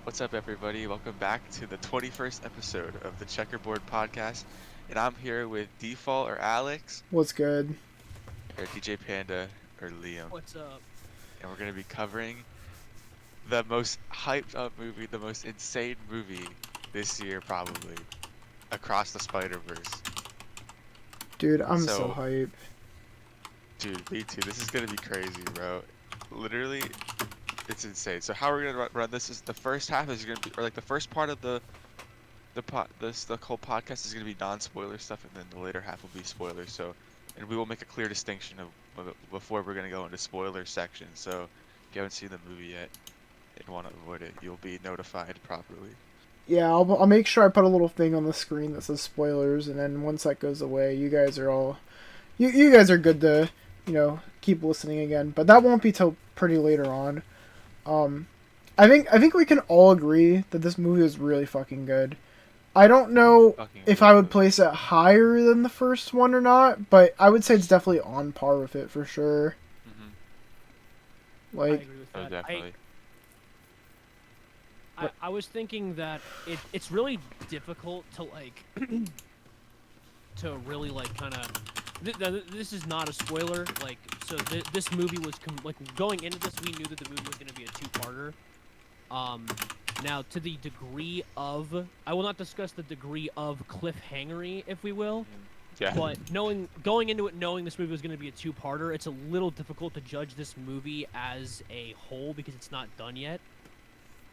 What's up, everybody? Welcome back to the 21st episode of the Checkerboard Podcast. And I'm here with Default or Alex, What's good? or DJ Panda or Liam. What's up? And we're going to be covering the most hyped up movie, the most insane movie this year, probably, Across the Spider-Verse. Dude, I'm so So, hyped. dude, me too. This is going to be crazy, bro. Literally, it's insane. So how we're going to run this is the first half is going to be, or like the first part of the whole podcast is going to be non-spoiler stuff, and then the later half will be spoilers. So, and we will make a clear distinction of before we're going to go into spoiler section. So, if you haven't seen the movie yet and want to avoid it, you'll be notified properly. Yeah, I'll make sure I put a little thing on the screen that says spoilers, and then once that goes away, you guys are all, you guys are good to, keep listening again. But that won't be till pretty later on. I think we can all agree that this movie is really fucking good. I don't know Fucking if really I would good. place it higher than the first one or not, but I would say it's definitely on par with it for sure. Mm-hmm. I Like, agree with Oh, that. definitely. I was thinking that it's really difficult to like to really like kind of. This is not a spoiler. Like, so this movie was like going into this, we knew that the movie was going to be a two-parter. Now to the degree of, I will not discuss the degree of cliffhangery, if we will. Yeah. But going into it knowing this movie was going to be a two-parter, it's a little difficult to judge this movie as a whole because it's not done yet.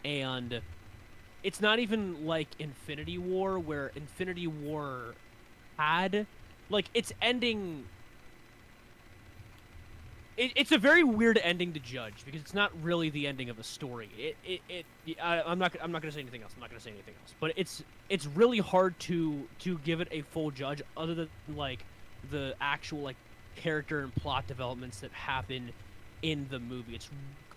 And it's not even like Infinity War, where Infinity War had, like, its ending. It's a very weird ending to judge because it's not really the ending of a story. I'm not gonna say anything else. I'm not gonna say anything else. But it's really hard to give it a full judge other than like the actual like character and plot developments that happen in the movie. It's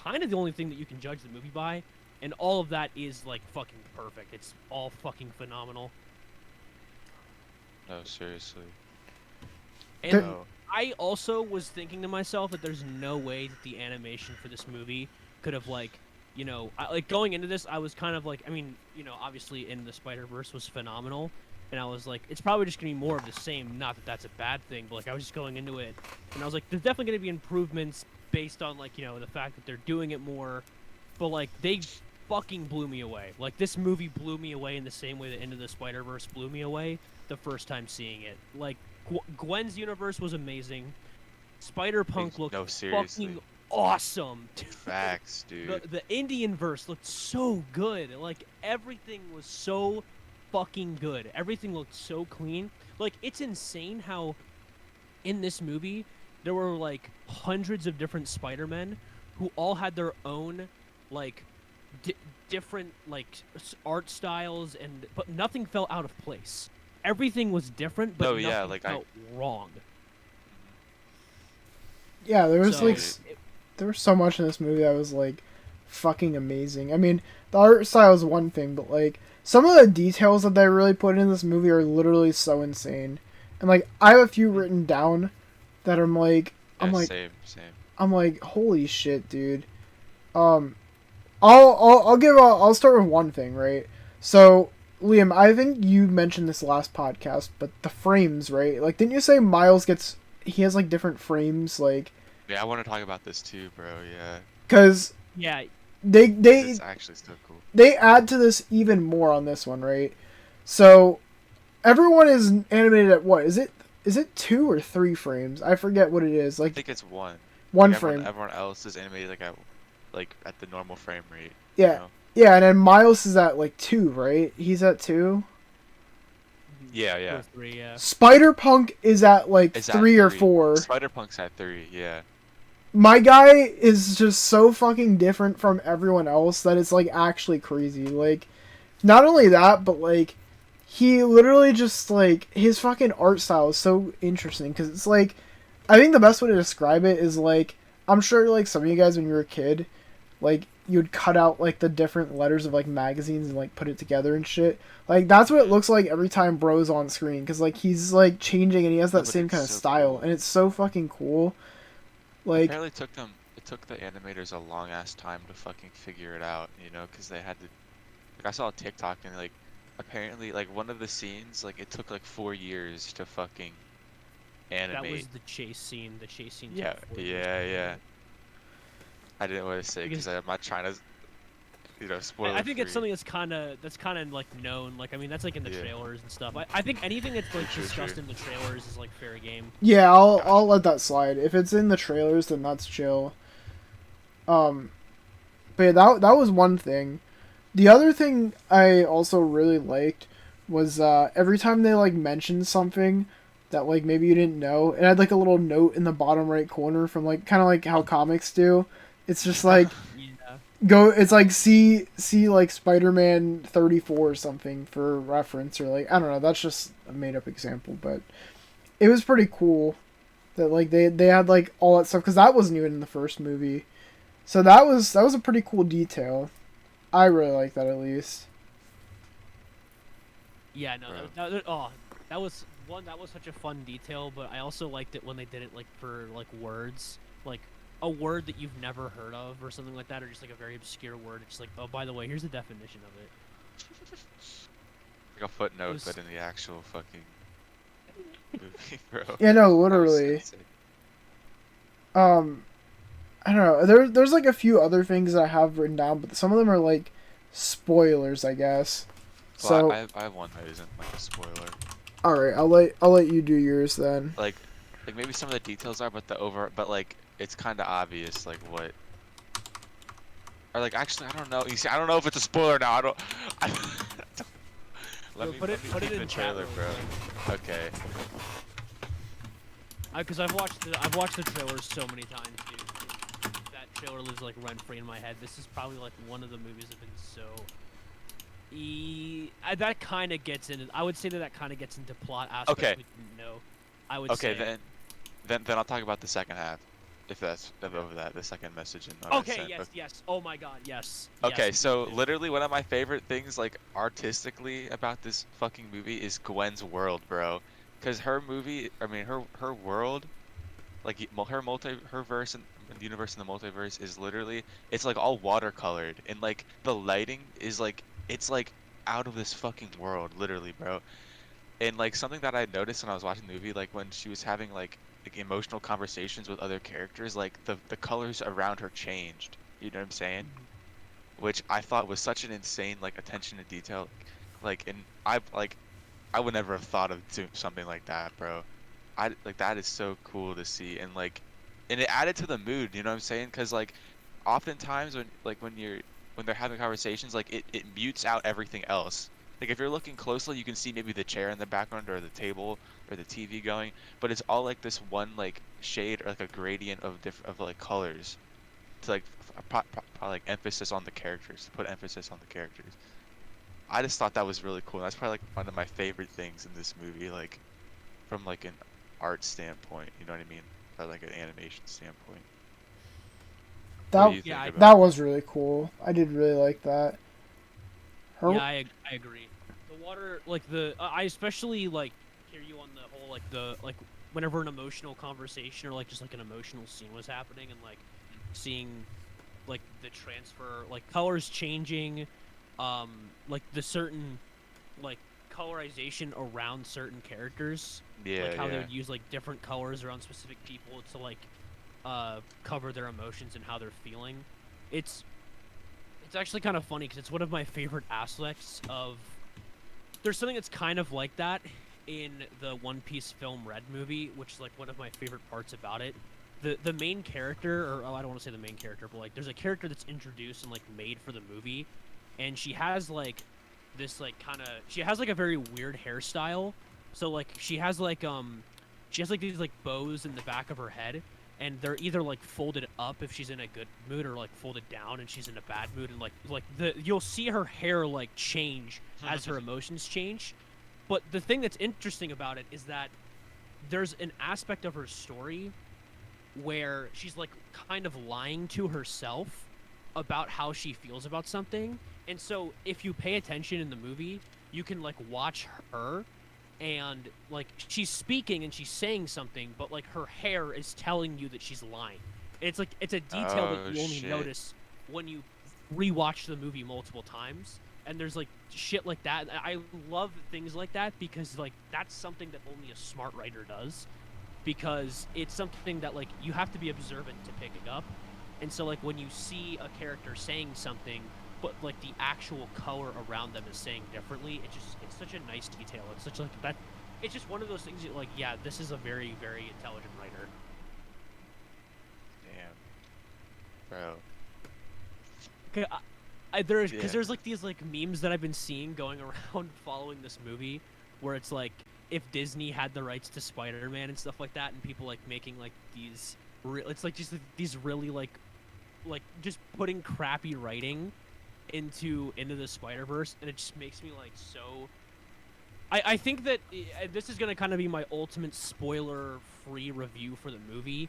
kind of the only thing that you can judge the movie by, and all of that is like fucking perfect. It's all fucking phenomenal. No, seriously. And There- No. I also was thinking to myself that there's no way that the animation for this movie could have like, like going into this, I was kind of like, I mean, obviously in the Spider-Verse was phenomenal, and I was like, it's probably just gonna be more of the same. Not that that's a bad thing, but like I was just going into it, and I was like, there's definitely gonna be improvements based on like the fact that they're doing it more, but like they fucking blew me away. Like this movie blew me away in the same way that Into the Spider-Verse blew me away the first time seeing it. Like Gwen's universe was amazing. Spider-Punk looked No, seriously. fucking awesome. Facts, dude. The Indian verse looked so good. Like everything was so fucking good. Everything looked so clean. Like it's insane how in this movie there were like hundreds of different Spider-Men who all had their own like different like art styles, and but nothing felt out of place. Everything was different, but No, nothing yeah, like felt wrong. yeah, there was So, like there was so much in this movie that was like fucking amazing. I mean, the art style is one thing, but like some of the details that they really put in this movie are literally so insane. And like I have a few written down that Yeah, like same. I'm like holy shit, dude. Um I'll start with one thing, right? So Liam, I think you mentioned this last podcast, but the frames, right? Like didn't you say Miles gets he has like different frames like Yeah, I want to talk about this too, bro. Yeah. cuz yeah, they It's actually so cool. they add to this even more on this one, right? So everyone is animated at what? Is it 2 or 3 frames? I forget what it is. I Like think it's one. one Like frame. everyone else is animated like at the normal frame rate. Yeah. Yeah, and then Miles is at like 2, right? He's at 2. Yeah, two yeah. or three, yeah. Spider Punk is at like It's at 3 or 4. Spider-Punk's at 3, yeah. My guy is just so fucking different from everyone else that it's like actually crazy. Like, not only that, but like, he literally just like his fucking art style is so interesting because it's like, I think the best way to describe it is like, I'm sure like some of you guys when you were a kid, like you'd cut out like the different letters of like magazines and like put it together and shit. Like that's what it looks like every time Bro's on screen because like he's like changing and he has No, that but same it's kind of so style cool. and it's so fucking cool. Like Apparently it took the animators a long ass time to fucking figure it out, because they had to Like I saw a TikTok and like apparently like one of the scenes like it took like 4 years to fucking That was animate. the chase scene. The chase scene Yeah, took 4 years to yeah. animate. I didn't want to say Because because I'm not trying to, I spoiler think it's free. something that's kind of like known. Like I mean, that's like in the Yeah. trailers and stuff. I think anything that's like True, discussed true. in the trailers is like fair game. Yeah, I'll Gotcha. let that slide. If it's in the trailers, then that's chill. Um, but yeah, that was one thing. The other thing I also really liked was every time they like mentioned something that like maybe you didn't know, it had like a little note in the bottom right corner from like kind of like how comics do. It's just like Yeah. go. It's like see like Spider-Man 34 or something for reference, or like I don't know. That's just a made up example, but it was pretty cool that like they had like all that stuff because that wasn't even in the first movie. So that was a pretty cool detail. I really like that at least. Yeah, no, Bro. that was one. That was such a fun detail, but I also liked it when they did it like for like words, like a word that you've never heard of or something like that, or just like a very obscure word. It's just like, oh, by the way, here's the definition of it. Like a footnote, was- but in the actual fucking movie, bro. Yeah, no, That was literally. insane. Um, I don't know. There's like a few other things that I have written down, but some of them are like spoilers, I guess. Well, So I have one that isn't like a spoiler. all right, I'll let you do yours then. Like maybe some of the details are, but like it's kind of obvious like what. Or like actually I don't know. You see, I don't know if it's a spoiler now. I don't. Bro, put it keep in the chat trailer, real bro. quick. Okay. Because I've watched the trailers so many times, dude. That trailer lives like rent free in my head. This is probably like one of the movies that have been so. That kind of gets into. I would say that kind of gets into plot aspects Okay. we didn't know. I would Okay, say. then I'll talk about the second half, if that's over that the second message in what I Okay. sent. Yes. Yes. Oh my God. Yes. Okay, Yes, so please do. literally one of my favorite things, like artistically, about this fucking movie is Gwen's world, bro. Cause her movie, I mean her world, like her verse and the universe in the multiverse is literally it's like all watercolored and like the lighting is like it's like out of this fucking world, literally, bro. And like something that I noticed when I was watching the movie, like when she was having like emotional conversations with other characters, like the colors around her changed. You know what I'm saying? Which I thought was such an insane like attention to detail. Like and I would never have thought of doing something like that, bro. I like that is so cool to see and it added to the mood, you know what I'm saying? 'Cause like oftentimes when they're having conversations, like it mutes out everything else. Like if you're looking closely, you can see maybe the chair in the background or the table or the TV going, but it's all like this one like shade or like a gradient of like colors to like like emphasis on the characters, to put emphasis on the characters. I just thought that was really cool. That's probably like one of my favorite things in this movie, like from like an art standpoint, you know what I mean? Or like an animation standpoint. What do That you Yeah, think about that it? was really cool. I did really like that. Her, Yeah, I agree. The water, like I especially like hear you on the whole like whenever an emotional conversation or like just like an emotional scene was happening and like seeing like the transfer, like colors changing, um, like the certain like colorization around certain characters, like Yeah, how they yeah. would use like different colors around specific people to like cover their emotions and how they're feeling. It's it's actually kind of funny because it's one of my favorite aspects of. There's something that's kind of like that in the One Piece film Red movie, which is like one of my favorite parts about it. The main character, or oh, I don't want to say the main character, but like there's a character that's introduced and like made for the movie, and she has like this like kind of she has like a very weird hairstyle. So like she has like these like bows in the back of her head, and they're either like folded up if she's in a good mood or like folded down and she's in a bad mood, and like the you'll see her hair like change as her emotions change. But the thing that's interesting about it is that there's an aspect of her story where she's like kind of lying to herself about how she feels about something. And so if you pay attention in the movie, you can like watch her and like she's speaking and she's saying something, but like her hair is telling you that she's lying. And it's a detail that Oh you only shit. notice when you rewatch the movie multiple times. and there's like shit like that. I love things like that because like that's something that only a smart writer does, because it's something that like you have to be observant to pick it up. And so like when you see a character saying something but like the actual color around them is saying differently, it's such a nice detail. It's such like that, it's just one of those things that, like, yeah, this is a very, very intelligent writer. Damn. Bro. Okay, there's like these like memes that I've been seeing going around following this movie, where it's like if Disney had the rights to Spider-Man and stuff like that, and people like making like these, it's like just these really like just putting crappy writing into the Spider-Verse, and it just makes me like so. I think that this is gonna kind of be my ultimate spoiler-free review for the movie.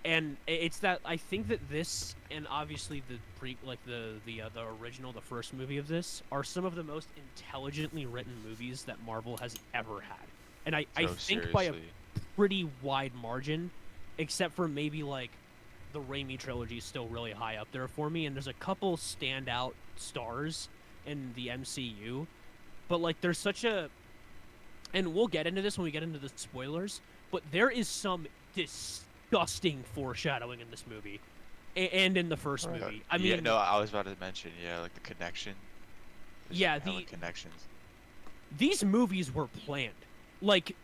And it's that I think that this, and obviously the original, the first movie of this, are some of the most intelligently written movies that Marvel has ever had. And I think by a pretty wide margin, except for maybe like the Raimi trilogy is still really high up there for me. And there's a couple standout stars in the MCU, but like there's such a, and we'll get into this when we get into the spoilers, but there is some disgusting foreshadowing in this movie and in the first movie. I mean, yeah, no, I was about to mention, like the connection. There's the connections. These movies were planned. Like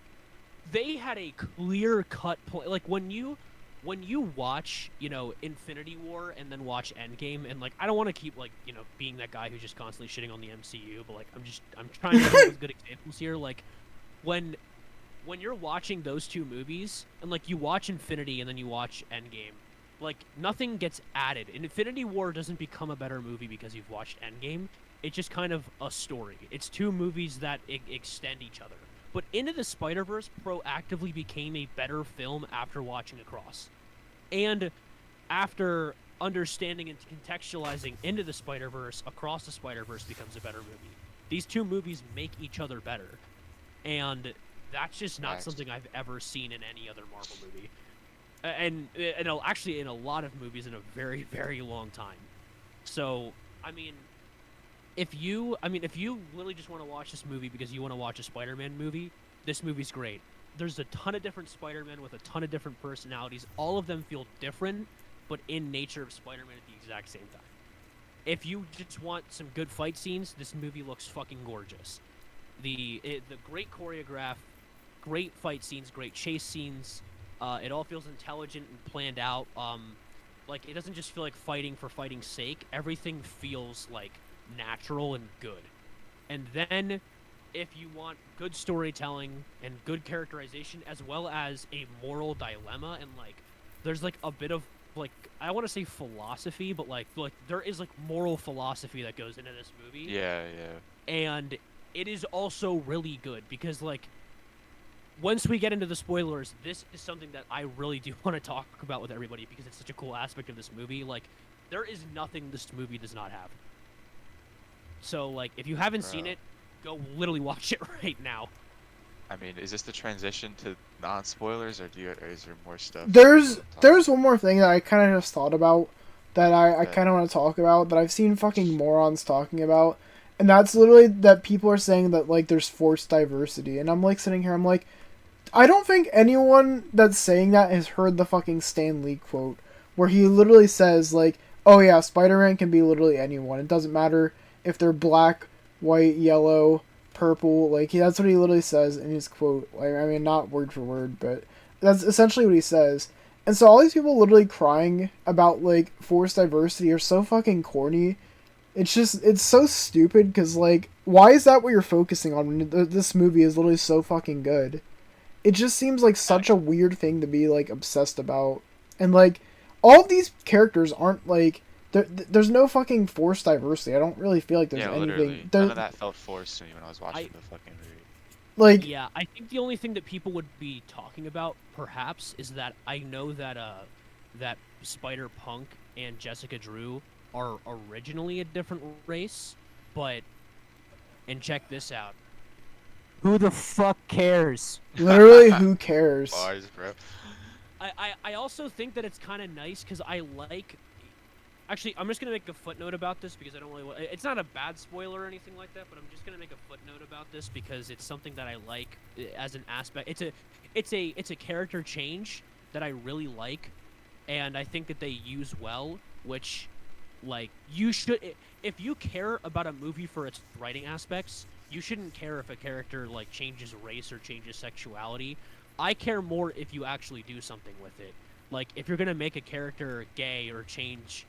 they had a clear-cut plan. Like when you watch, Infinity War and then watch Endgame, and like I don't want to keep like, being that guy who's just constantly shitting on the MCU, but like I'm trying to give good examples here. Like when you're watching those two movies, and like you watch Infinity and then you watch Endgame, like nothing gets added. Infinity War doesn't become a better movie because you've watched Endgame. It's just kind of a story. It's two movies that extend each other. But Into the Spider-Verse proactively became a better film after watching Across. And after understanding and contextualizing Into the Spider-Verse, Across the Spider-Verse becomes a better movie. These two movies make each other better. And that's just not something I've ever seen in any other Marvel movie. And actually in a lot of movies in a very, very long time. So, I mean, if you literally just want to watch this movie because you want to watch a Spider-Man movie, this movie's great. There's a ton of different Spider-Men with a ton of different personalities. All of them feel different, but in nature of Spider-Man at the exact same time. If you just want some good fight scenes, this movie looks fucking gorgeous. The great choreograph, great fight scenes, great chase scenes. It all feels intelligent and planned out. Like it doesn't just feel like fighting for fighting's sake. Everything feels like natural and good. And then if you want good storytelling and good characterization, as well as a moral dilemma, and like there's like a bit of like, I want to say philosophy, but like there is like moral philosophy that goes into this movie. Yeah. And it is also really good because like once we get into the spoilers, this is something that I really do want to talk about with everybody because it's such a cool aspect of this movie. Like there is nothing this movie does not have. So like if you haven't seen it, go literally watch it right now. I mean, is this the transition to non-spoilers, or is there more stuff? There's one more thing that I kind of just thought about that I kind of want to talk about that I've seen fucking morons talking about, and that's literally that people are saying that like there's forced diversity, and I'm like sitting here, I'm like, I don't think anyone that's saying that has heard the fucking Stan Lee quote where he literally says like, oh yeah, Spider-Man can be literally anyone. It doesn't matter if they're black, white, yellow, purple. Like that's what he literally says in his quote. Like, I mean, not word for word, but that's essentially what he says. And so all these people literally crying about like forced diversity are so fucking corny. It's so stupid because like, why is that what you're focusing on when this movie is literally so fucking good? It just seems like such a weird thing to be like obsessed about. And like, all of these characters aren't like, there's no fucking forced diversity. I don't really feel like there's anything. Literally. None of that felt forced to me when I was watching the fucking movie. Like, yeah, I think the only thing that people would be talking about, perhaps, is that I know that that Spider-Punk and Jessica Drew are originally a different race, but, and check this out. Who the fuck cares? Literally, who cares? Bars, bro. I also think that it's kind of nice because I Actually, I'm just gonna make a footnote about this because I don't really. It's not a bad spoiler or anything like that, but I'm just gonna make a footnote about this because it's something that I like as an aspect. It's a character change that I really like, and I think that they use well. Which, like, you should if you care about a movie for its writing aspects, you shouldn't care if a character like changes race or changes sexuality. I care more if you actually do something with it. Like, if you're gonna make a character gay or change,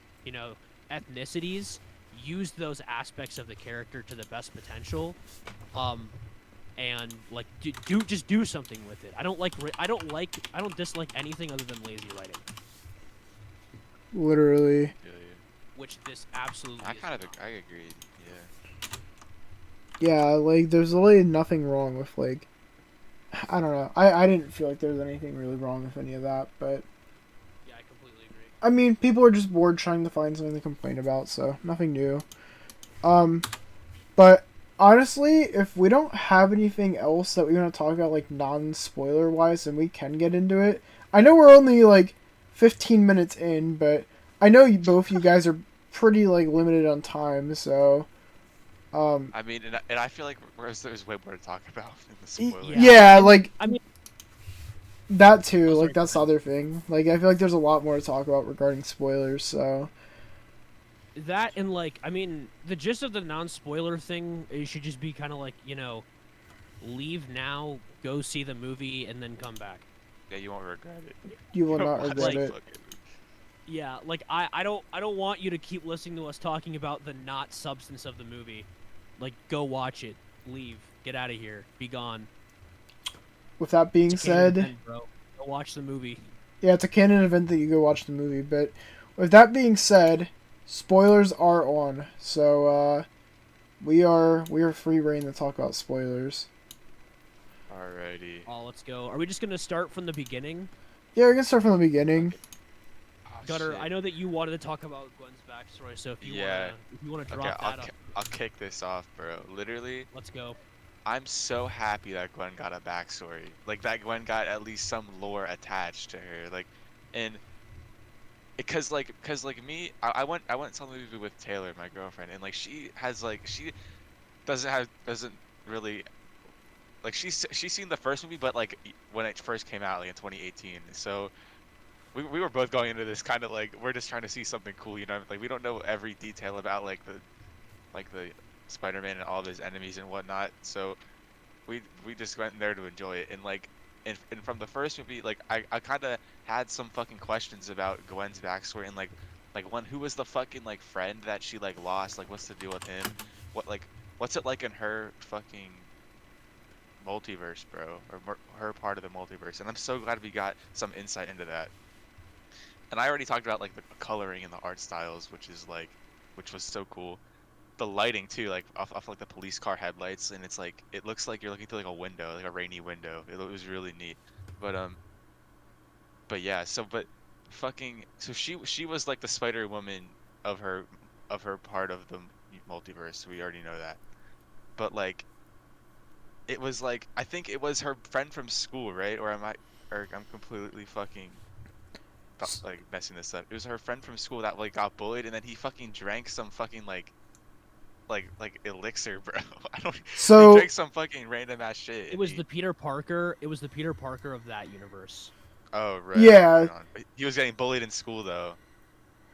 ethnicities, use those aspects of the character to the best potential, and like just do something with it. I don't dislike anything other than lazy writing, Literally. Yeah, yeah. which this absolutely. I is kind of not. I agreed. Yeah. Yeah, like there's really nothing wrong with like, I don't know. I didn't feel like there was anything really wrong with any of that, but Yeah, I completely agree. I mean, people are just bored trying to find something to complain about, so nothing new. But honestly, if we don't have anything else that we want to talk about, like non-spoiler wise, then we can get into it. I know we're only like 15 minutes in, but I know both you guys are pretty like limited on time, so. I mean, and I feel like there's way more to talk about in the spoilers. Yeah, like I mean, that too. Oh, sorry, Like that's the go other thing. Like I feel like there's a lot more to talk about regarding spoilers. So that and like, I mean, the gist of the non-spoiler thing, it should just be kind of like, leave now, go see the movie, and then come back. Yeah, you won't regret it. you will not Watch regret the it. fucking- Yeah, like I don't want you to keep listening to us talking about the not substance of the movie. Like, go watch it, leave, get out of here, be gone. With that being It's a canon said, event, bro. Go watch the movie. yeah, it's a canon event that you go watch the movie. But with that being said, spoilers are on. So we are free reign to talk about spoilers. Alrighty. Oh, let's go. Are we just gonna start from the beginning? Yeah, we can start from the beginning. Oh, Gunnar, shit. I know that you wanted to talk about Gwen's backstory, so if you wanna Okay, drop that up, I'll kick this off, bro. Literally, let's go. I'm so happy that Gwen got a backstory. Like that Gwen got at least some lore attached to her. Like, and cause me, I went and saw the movie with Taylor, my girlfriend, and like she doesn't really like she's seen the first movie, but like when it first came out, like in 2018. So we were both going into this kind of like we're just trying to see something cool, like we don't know every detail about like the Spider-Man and all of his enemies and whatnot. So we just went in there to enjoy it, and like and from the first movie, like I kind of had some fucking questions about Gwen's backstory, and like one, who was the fucking like friend that she like lost, like what's the deal with him, what's it like in her fucking multiverse, bro, or her part of the multiverse. And I'm so glad we got some insight into that. And I already talked about like the coloring and the art styles, which was so cool. The lighting too, like off like the police car headlights, and it's like it looks like you're looking through like a window, like a rainy window. It was really neat. But yeah, but she was like the Spider Woman of her part of the multiverse. We already know that. But like it was like I think it was her friend from school, right? Or I'm completely fucking like messing this up. It was her friend from school that like got bullied, and then he fucking drank some fucking like elixir, bro. So he drank some fucking random ass shit. It was the Peter Parker. It was the Peter Parker of that universe. Oh right. Yeah. Right on. He was getting bullied in school though.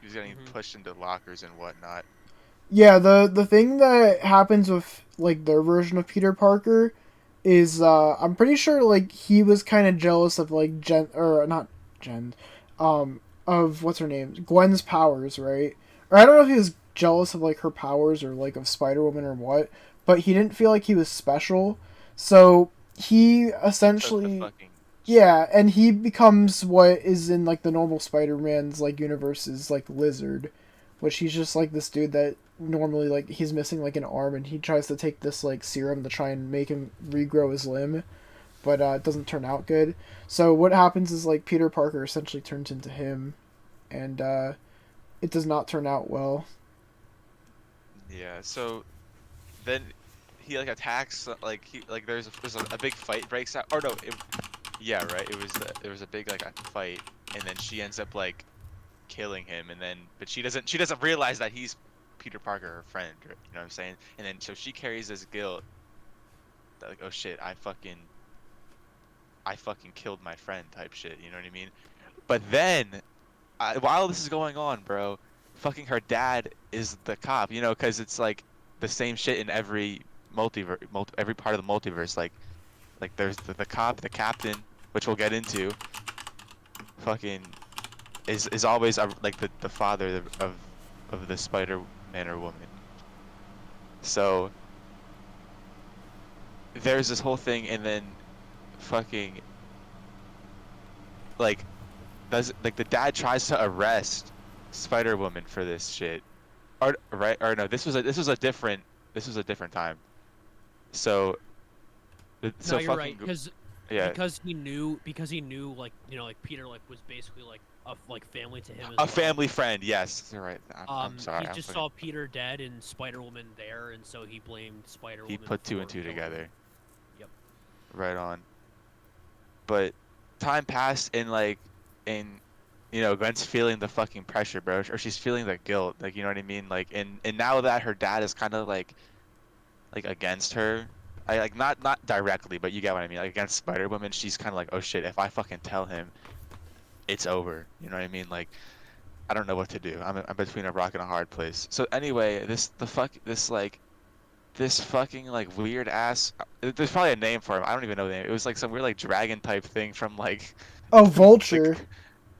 He was getting pushed into lockers and whatnot. Yeah, the thing that happens with like their version of Peter Parker is I'm pretty sure like he was kind of jealous of like of what's her name, Gwen's powers, right? Or I don't know if he was jealous of like her powers or like of Spider-Woman or what, but he didn't feel like he was special. So he essentially yeah, and he becomes what is in like the normal Spider-Man's like universe's like Lizard, which he's just like this dude that normally like he's missing like an arm, and he tries to take this like serum to try and make him regrow his limb, but it doesn't turn out good. So what happens is like Peter Parker essentially turns into him, and it does not turn out well. Yeah, so then he like attacks there's a big fight breaks out. Or no, yeah, right. It was a big like a fight, and then she ends up like killing him, and then but she doesn't realize that he's Peter Parker, her friend. You know what I'm saying? And then so she carries this guilt, like, oh shit, I fucking killed my friend type shit. You know what I mean? But then, while this is going on, bro, fucking her dad is the cop. You know, because it's like the same shit in every every part of the multiverse. Like there's the cop, the captain, which we'll get into. Fucking is always like the father of the Spider-Man or woman. So there's this whole thing, and then fucking like the dad tries to arrest Spider-Woman for this shit, or right or no, this was a different time. So No, you're right, yeah, because he knew like like Peter like was basically like a family to him as a well. family friend. Yes, you're right. I'm sorry. He just saw Peter dead and Spider-Woman there, and so he blamed Spider-Woman. He put two and for two killing together. him. Yep. Right on. But time passed, and Gwen's feeling the fucking pressure, bro, or she's feeling the guilt, like, you know what I mean? Like, and now that her dad is kind of like against her, like not directly, but you get what I mean, like against Spider-Woman, she's kind of like, oh shit, if I fucking tell him, it's over. You know what I mean? Like, I don't know what to do. I'm between a rock and a hard place. So anyway, this fucking like weird ass. There's probably a name for him. I don't even know the name. It was like some weird like dragon type thing from like. Oh, Vulture. Like,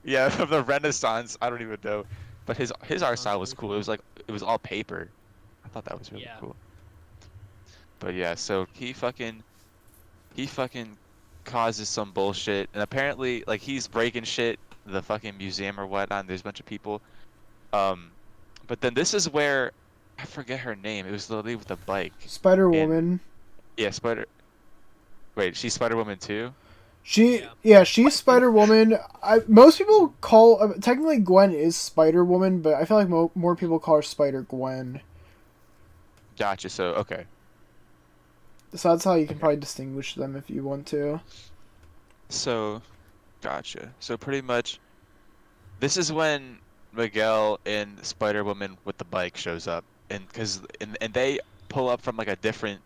yeah, from the Renaissance. I don't even know, but his art style was cool. It was like it was all paper. I thought that was really cool. But yeah, so he fucking causes some bullshit, and apparently like he's breaking shit, the fucking museum or whatnot. And there's a bunch of people. But then this is where I forget her name. It was the lady with the bike. Spider-Woman. Yeah, Wait, she's Spider-Woman too? She's Spider-Woman. Most people call technically Gwen is Spider-Woman, but I feel like more people call her Spider-Gwen. Gotcha. So okay. So that's how you can probably distinguish them if you want to. So, gotcha. So pretty much, this is when Miguel and Spider-Woman with the bike shows up, and they pull up from like a different,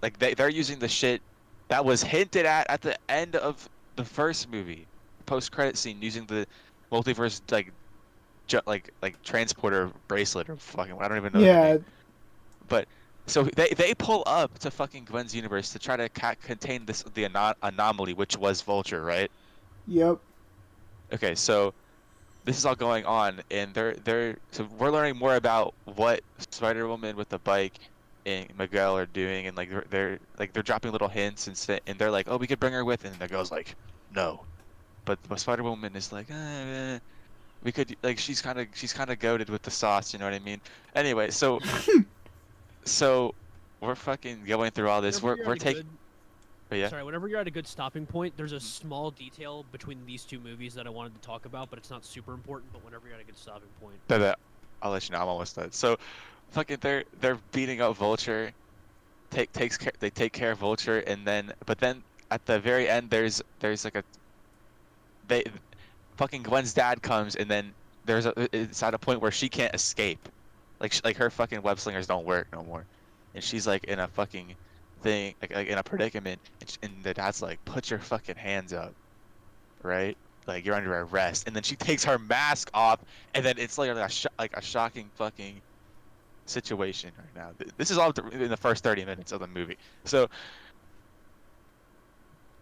like they're using the shit that was hinted at the end of the first movie, post-credit scene, using the multiverse like transporter bracelet or fucking I don't even know. Yeah. But so they pull up to fucking Gwen's universe to try to contain the anomaly, which was Vulture, right? Yep. Okay, so this is all going on, and so we're learning more about what Spider-Woman with the bike and Miguel are doing, and like they're dropping little hints, and they're like, oh, we could bring her with, and Miguel's like, no, but Spider-Woman is like, we could, like, she's kind of goated with the sauce, you know what I mean? Anyway, so we're fucking going through all this. We're taking. But yeah. Sorry, whenever you're at a good stopping point, there's a small detail between these two movies that I wanted to talk about, but it's not super important. But whenever you're at a good stopping point, I'll let you know. I'm almost done. So, fucking, they're beating up Vulture. They take care of Vulture, and then at the very end, there's like fucking Gwen's dad comes, and then it's at a point where she can't escape, like her fucking web slingers don't work no more, and she's like in a fucking thing, like in a predicament, and the dad's like, put your fucking hands up, right? Like, you're under arrest. And then she takes her mask off, and then it's like a shocking fucking situation right now. This is all in the first 30 minutes of the movie, so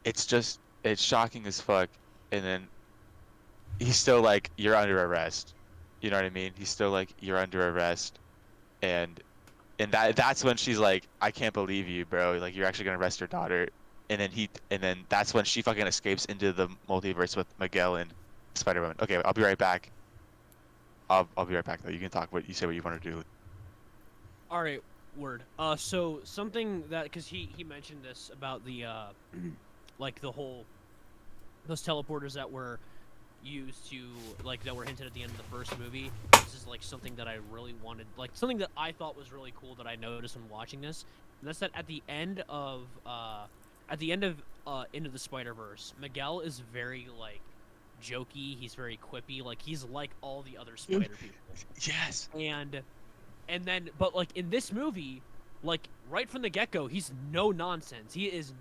it's shocking as fuck. And then he's still like, you're under arrest, you know what I mean? He's still like, you're under arrest, and that's when she's like, I can't believe you, bro. Like, you're actually gonna arrest your daughter. And then that's when she fucking escapes into the multiverse with Miguel and Spider-Woman. Okay, I'll be right back. I'll be right back though. You can talk what you want to do. all right, word. So something that, because he mentioned this about the like the whole those teleporters that were used to, like, that were hinted at the end of the first movie. This is like something that I really wanted, like something that I thought was really cool that I noticed when watching this. And that's that at the end of Into the Spider-Verse, Miguel is very like jokey. He's very quippy. Like he's like all the other spider people. Yes. And then, but like in this movie, like right from the get-go, he's no nonsense. He is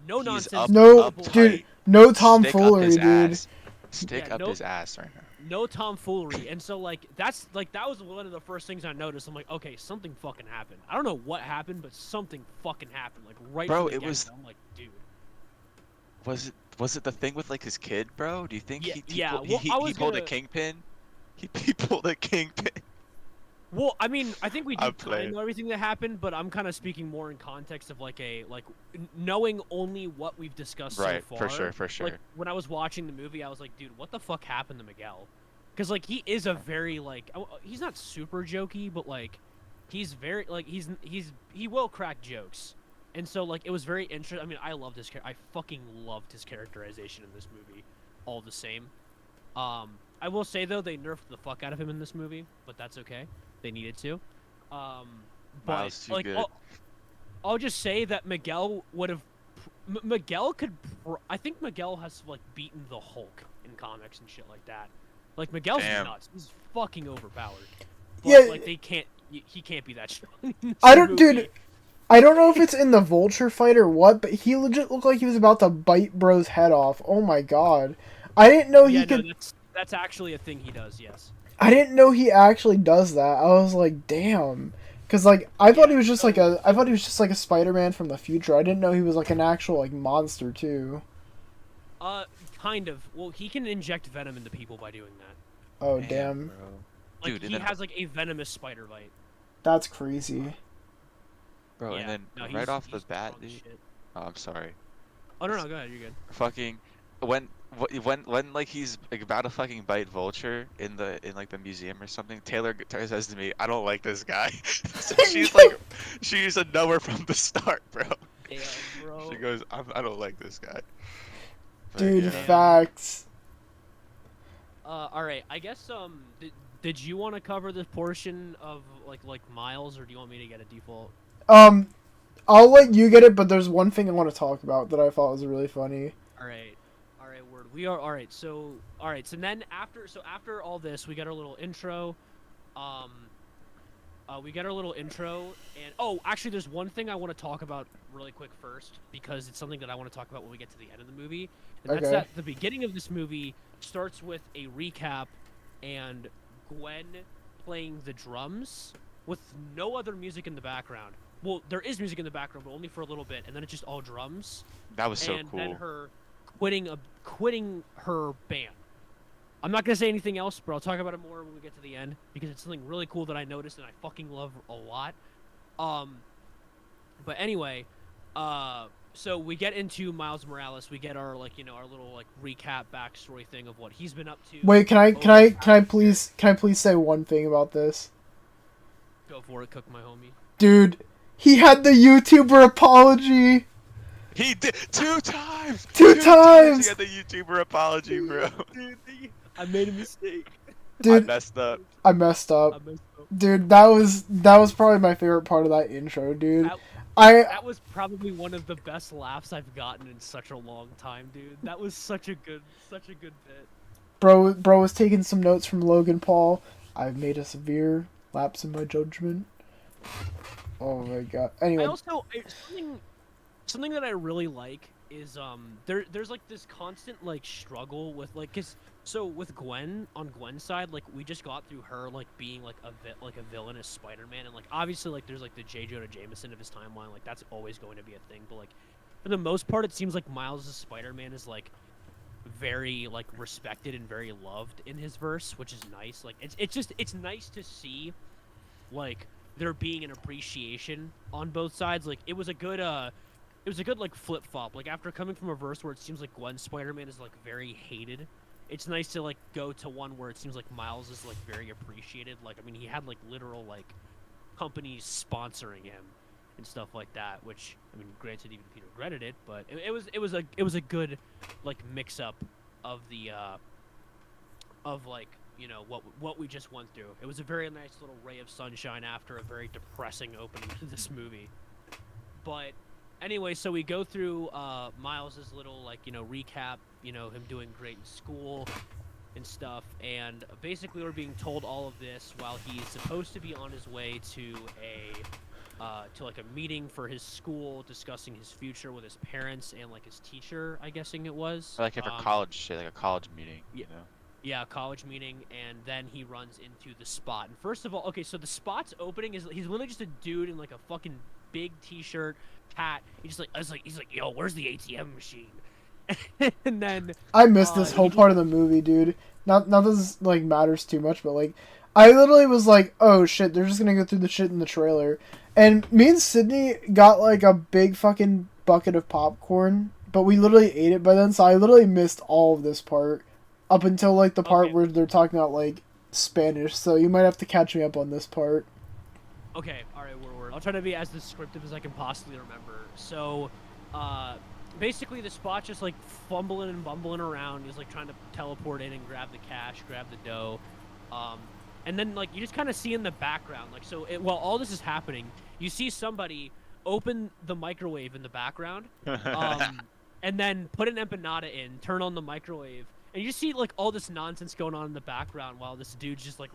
no He's nonsense. No, uptight. dude, no Stick up tomfoolery, his dude. ass. Stick Yeah, up no- his ass right now. No tomfoolery. And so like that was one of the first things I noticed. I'm like, okay, something fucking happened. I don't know what happened, but something fucking happened. Like right Bro, from the it get-go. was- I'm like, dude. Was it the thing with like his kid, bro? Do you think Yeah, he yeah, pulled, well, I he was pulled a gonna- kingpin? He pulled a kingpin. Well, I mean, I think we I'm do kind playing. of know everything that happened, but I'm kind of speaking more in context of like knowing only what we've discussed Right, so far. for sure. Like when I was watching the movie, I was like, dude, what the fuck happened to Miguel? Because like he is a very like he's not super jokey, but like he's very like he will crack jokes, and so like it was very interesting. I mean, I loved his I fucking loved his characterization in this movie, all the same. I will say though they nerfed the fuck out of him in this movie, but that's okay. They needed to. But Miles, too like good. I'll just say that Miguel would have. Miguel could. I think Miguel has like beaten the Hulk in comics and shit like that. Like Miguel's Damn. nuts. He's fucking overpowered. But, Yeah. like they can't. He can't be that strong. in this I don't, movie. dude. I don't know if it's in the Vulture fight or what, but he legit looked like he was about to bite bro's head off. Oh my god. I didn't know he Yeah, could. no, that's actually a thing he does. Yes. I didn't know he actually does that. I was like, damn. Cause like I thought he was just like a. I thought he was just like a Spider-Man from the future. I didn't know he was like an actual like monster too. Kind of. Well, he can inject venom into people by doing that. Oh damn. bro. Like Dude, and he then- has like a venomous spider bite. That's crazy. Bro, Yeah, and then no, right he's- off the he's bat, strong as dude. shit. Oh, I'm sorry. Oh no, go ahead. You're good. Fucking when like he's like about to fucking bite Vulture in like the museum or something, Taylor says to me, "I don't like this guy." So she's a knower from the start, bro. Damn, bro. She goes, I don't like this guy. But Dude, yeah. facts. All right. I guess did you want to cover this portion of like Miles, or do you want me to get a default? I'll let you get it, but there's one thing I want to talk about that I thought was really funny. All right, word. We are all right. So then after all this, we got our little intro. We got our little intro, and actually, there's one thing I want to talk about really quick first, because it's something that I want to talk about when we get to the end of the movie, and that's Okay. that the beginning of this movie starts with a recap and Gwen playing the drums with no other music in the background. Well, there is music in the background, but only for a little bit, and then it's just all drums. That was so And cool. then her quitting her band. I'm not gonna say anything else, but I'll talk about it more when we get to the end, because it's something really cool that I noticed and I fucking love a lot. But anyway, so we get into Miles Morales. We get our our little recap backstory thing of what he's been up to. Wait, can over I the please say one thing about this? Go for it, Cook, my homie. Dude, he had the YouTuber apology. He did 2 times. Two times! He had the YouTuber apology, bro. Dude, I made a mistake. I Dude, messed up. I messed I up. messed up. Dude, that was probably my favorite part of that intro, dude. That- I That was probably one of the best laughs I've gotten in such a long time, dude. That was such a good bit. bro was taking some notes from Logan Paul. I've made a severe lapse in my judgment. Oh my god. Anyway, Something that I really like is there's like this constant struggle with so with Gwen, on Gwen's side, we just got through her being a villainous Spider-Man, and obviously there's the J. Jonah Jameson of his timeline, that's always going to be a thing, but for the most part it seems like Miles' Spider-Man is very respected and very loved in his verse, which is nice. It's nice to see there being an appreciation on both sides. It was a good flip flop. After coming from a verse where it seems like Gwen's Spider-Man is very hated, it's nice to go to one where it seems like Miles is very appreciated. I mean, he had literal companies sponsoring him and stuff like that, which I mean, granted, even Peter regretted it, but it was a good mix up of the of what we just went through. It was a very nice little ray of sunshine after a very depressing opening to this movie. But anyway, so we go through Miles's little recap him doing great in school and stuff. And basically, we're being told all of this while he's supposed to be on his way to like a meeting for his school, discussing his future with his parents and like his teacher, I guessing it was. Or like for college shit, like a college meeting. You know. Yeah, college meeting, and then he runs into the spot. And first of all, okay, so the spot's opening is he's literally just a dude in like a fucking big t-shirt, hat. He's like, yo, where's the ATM machine? And then I missed this whole part of the movie, dude. Not that this like matters too much, but like I literally was like, oh shit, they're just gonna go through the shit in the trailer. And me and Sydney got like a big fucking bucket of popcorn, but we literally ate it by then, so I literally missed all of this part. Up until, like, the part where they're talking about, like, Spanish, so you might have to catch me up on this part. Okay, alright, word. I'll try to be as descriptive as I can possibly remember. So, basically the spot just, like, fumbling and bumbling around. He's, like, trying to teleport in and grab the cash, grab the dough. And then, like, you just kind of see in the background, like, so, while all this is happening, you see somebody open the microwave in the background, and then put an empanada in, turn on the microwave, and you see, like, all this nonsense going on in the background while this dude's just, like,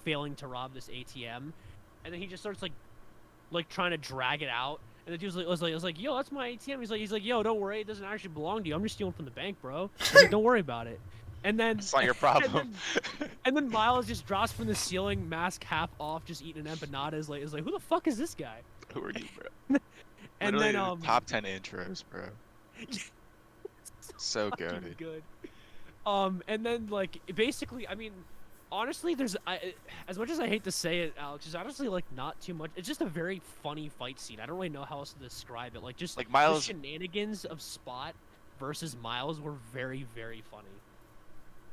failing to rob this ATM. And then he just starts, like trying to drag it out. And the dude was like, yo, that's my ATM. He's like, yo, don't worry. It doesn't actually belong to you. I'm just stealing from the bank, bro. Like, don't worry about it. And then... It's not your problem. And then Miles just drops from the ceiling, mask half off, just eating an empanada. Is like, who the fuck is this guy? Who are you, bro? And Literally then, the top 10 intros, bro. So fucking good. And then, like, basically, I mean, honestly, as much as I hate to say it, Alex, there's honestly, like, not too much. It's just a very funny fight scene. I don't really know how else to describe it. Like, just like Miles... the shenanigans of Spot versus Miles were very, very funny.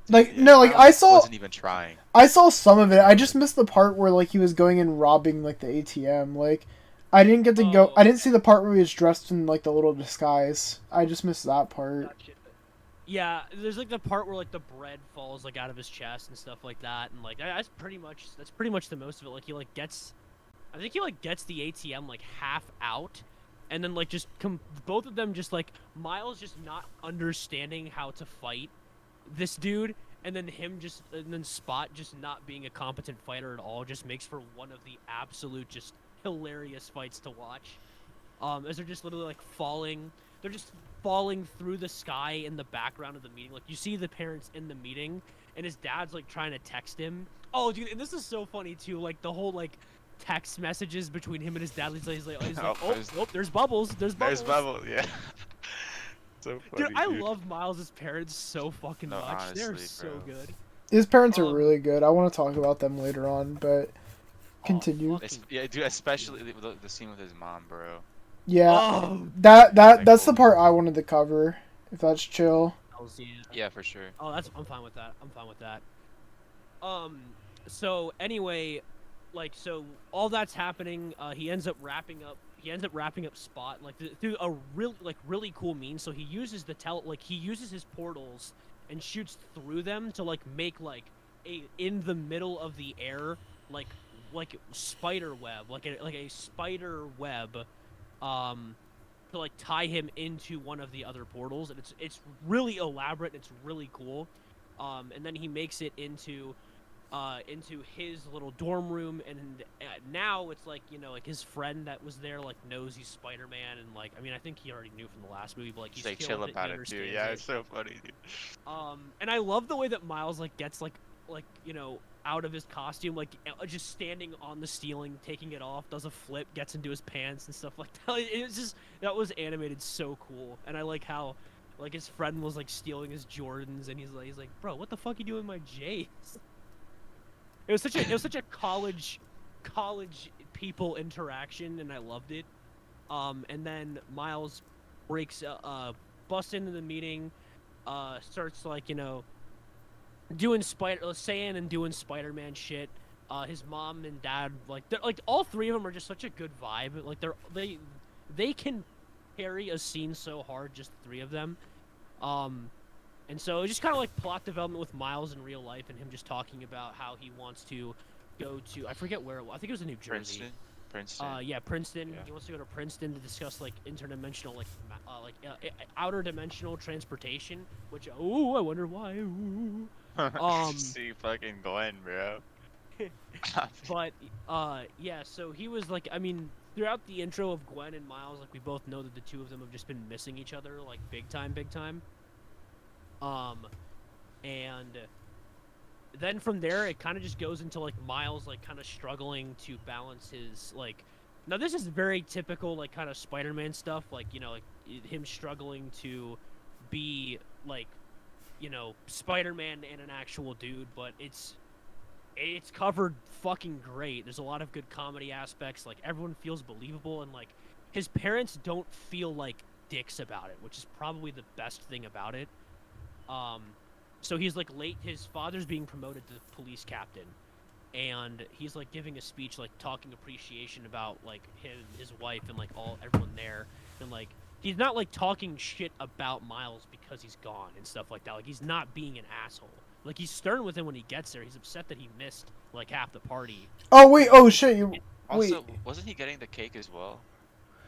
Like, Yeah, no, like, Miles wasn't even trying. I saw some of it. I just missed the part where, like, he was going and robbing, like, the ATM. Like, I didn't get to go... I didn't see the part where he was dressed in, like, the little disguise. I just missed that part. Gotcha. Yeah, there's like the part where like the bread falls like out of his chest and stuff like that, and like that's pretty much the most of it. Like he like gets, I think he like gets the ATM like half out, and then like just both of them just like Miles just not understanding how to fight this dude, and then Spot just not being a competent fighter at all just makes for one of the absolute just hilarious fights to watch. As they're just literally like falling. They're just falling through the sky in the background of the meeting. Like, you see the parents in the meeting, and his dad's, like, trying to text him. Oh, dude, and this is so funny, too. Like, the whole, like, text messages between him and his dad. He's like there's bubbles. There's bubbles, yeah. So funny, dude, I love Miles' parents so fucking much. Honestly, They're so good. His parents are really good. I want to talk about them later on, but continue. Yeah, dude, especially the scene with his mom, bro. Yeah, that's the part I wanted to cover, if that's chill. Yeah, for sure. Oh, I'm fine with that. So anyway, like, so all that's happening, he ends up wrapping up Spot, like, through a really cool means. So he uses he uses his portals and shoots through them to, like, make, like, in the middle of the air, like spider web, like a spider web, to like tie him into one of the other portals, and it's really elaborate. And it's really cool. And then he makes it into his little dorm room, and now it's like, like his friend that was there like knows he's Spider-Man, and like, I mean, I think he already knew from the last movie, but like he's chill about it, dude. Yeah, it's so funny, dude. And I love the way that Miles like gets like out of his costume, like just standing on the ceiling, taking it off, does a flip, gets into his pants and stuff like that. It's just, that was animated so cool. And I like how like his friend was like stealing his Jordans, and he's like, bro, what the fuck you doing with my J's? It was such a college people interaction, and I loved it. And then Miles busts into the meeting, starts like, doing Spider-Man shit. His mom and dad, like all three of them are just such a good vibe. Like they can carry a scene so hard, just the three of them. And so it's just kind of like plot development with Miles in real life, and him just talking about how he wants to go to, I forget where it was. I think it was in New Jersey. Princeton. Yeah, Princeton. Yeah. He wants to go to Princeton to discuss like interdimensional, outer dimensional transportation. Which, I wonder why. Ooh. See fucking Glenn, bro. But yeah. So he was like, I mean, throughout the intro of Gwen and Miles, like we both know that the two of them have just been missing each other, like big time. And then from there, it kind of just goes into like Miles like kind of struggling to balance his like. Now this is very typical like kind of Spider-Man stuff, like like him struggling to be like Spider-Man and an actual dude, but it's covered fucking great. There's a lot of good comedy aspects. Like everyone feels believable, and like his parents don't feel like dicks about it, which is probably the best thing about it. So he's like late. His father's being promoted to police captain, and he's like giving a speech, like talking appreciation about like his wife and like everyone there, and like he's not like talking shit about Miles because he's gone and stuff like that. Like he's not being an asshole. Like he's stern with him when he gets there. He's upset that he missed like half the party. Oh wait! Oh shit! Also, wasn't he getting the cake as well?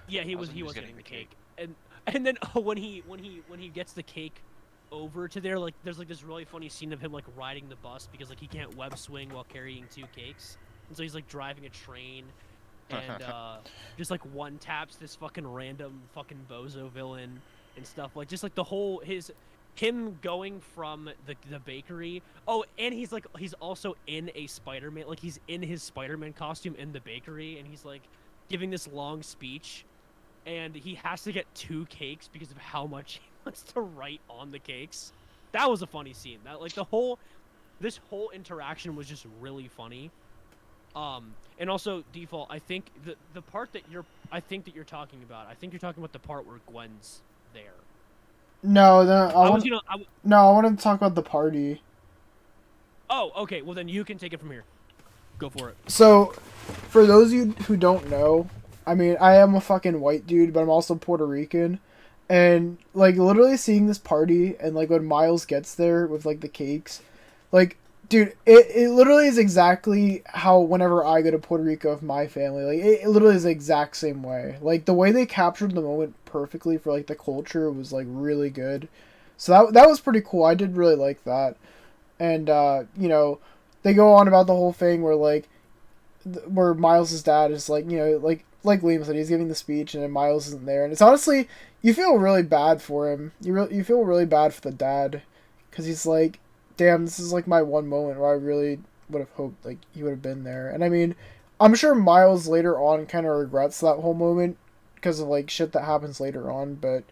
Yeah, he was getting the cake. And then when he gets the cake over to there, like there's like this really funny scene of him like riding the bus because like he can't web swing while carrying 2 cakes, and so he's like driving a train and just like one taps this fucking random fucking bozo villain and stuff, like just like the whole him going from the bakery. Oh, and he's also in a Spider-Man, like he's in his Spider-Man costume in the bakery, and he's like giving this long speech, and he has to get 2 cakes because of how much he wants to write on the cakes. That was a funny scene. That like this whole interaction was just really funny. And also Default, I think the part that you're talking about, I think you're talking about the part where Gwen's there. No, I want to talk about the party. Oh, okay. Well, then you can take it from here. Go for it. So, for those of you who don't know, I mean, I am a fucking white dude, but I'm also Puerto Rican. And, like, literally seeing this party, and, like, when Miles gets there with, like, the cakes, like, dude, it literally is exactly how whenever I go to Puerto Rico with my family, like, it literally is the exact same way. Like, the way they captured the moment perfectly for, like, the culture was, like, really good. So that was pretty cool. I did really like that. And, they go on about the whole thing where, like, where Miles' dad is, like, like Liam said, he's giving the speech, and then Miles isn't there. And it's honestly, you feel really bad for him. You feel really bad for the dad, because he's like, damn, this is, like, my one moment where I really would have hoped, like, he would have been there. And, I mean, I'm sure Miles later on kind of regrets that whole moment, because of, like, shit that happens later on, but...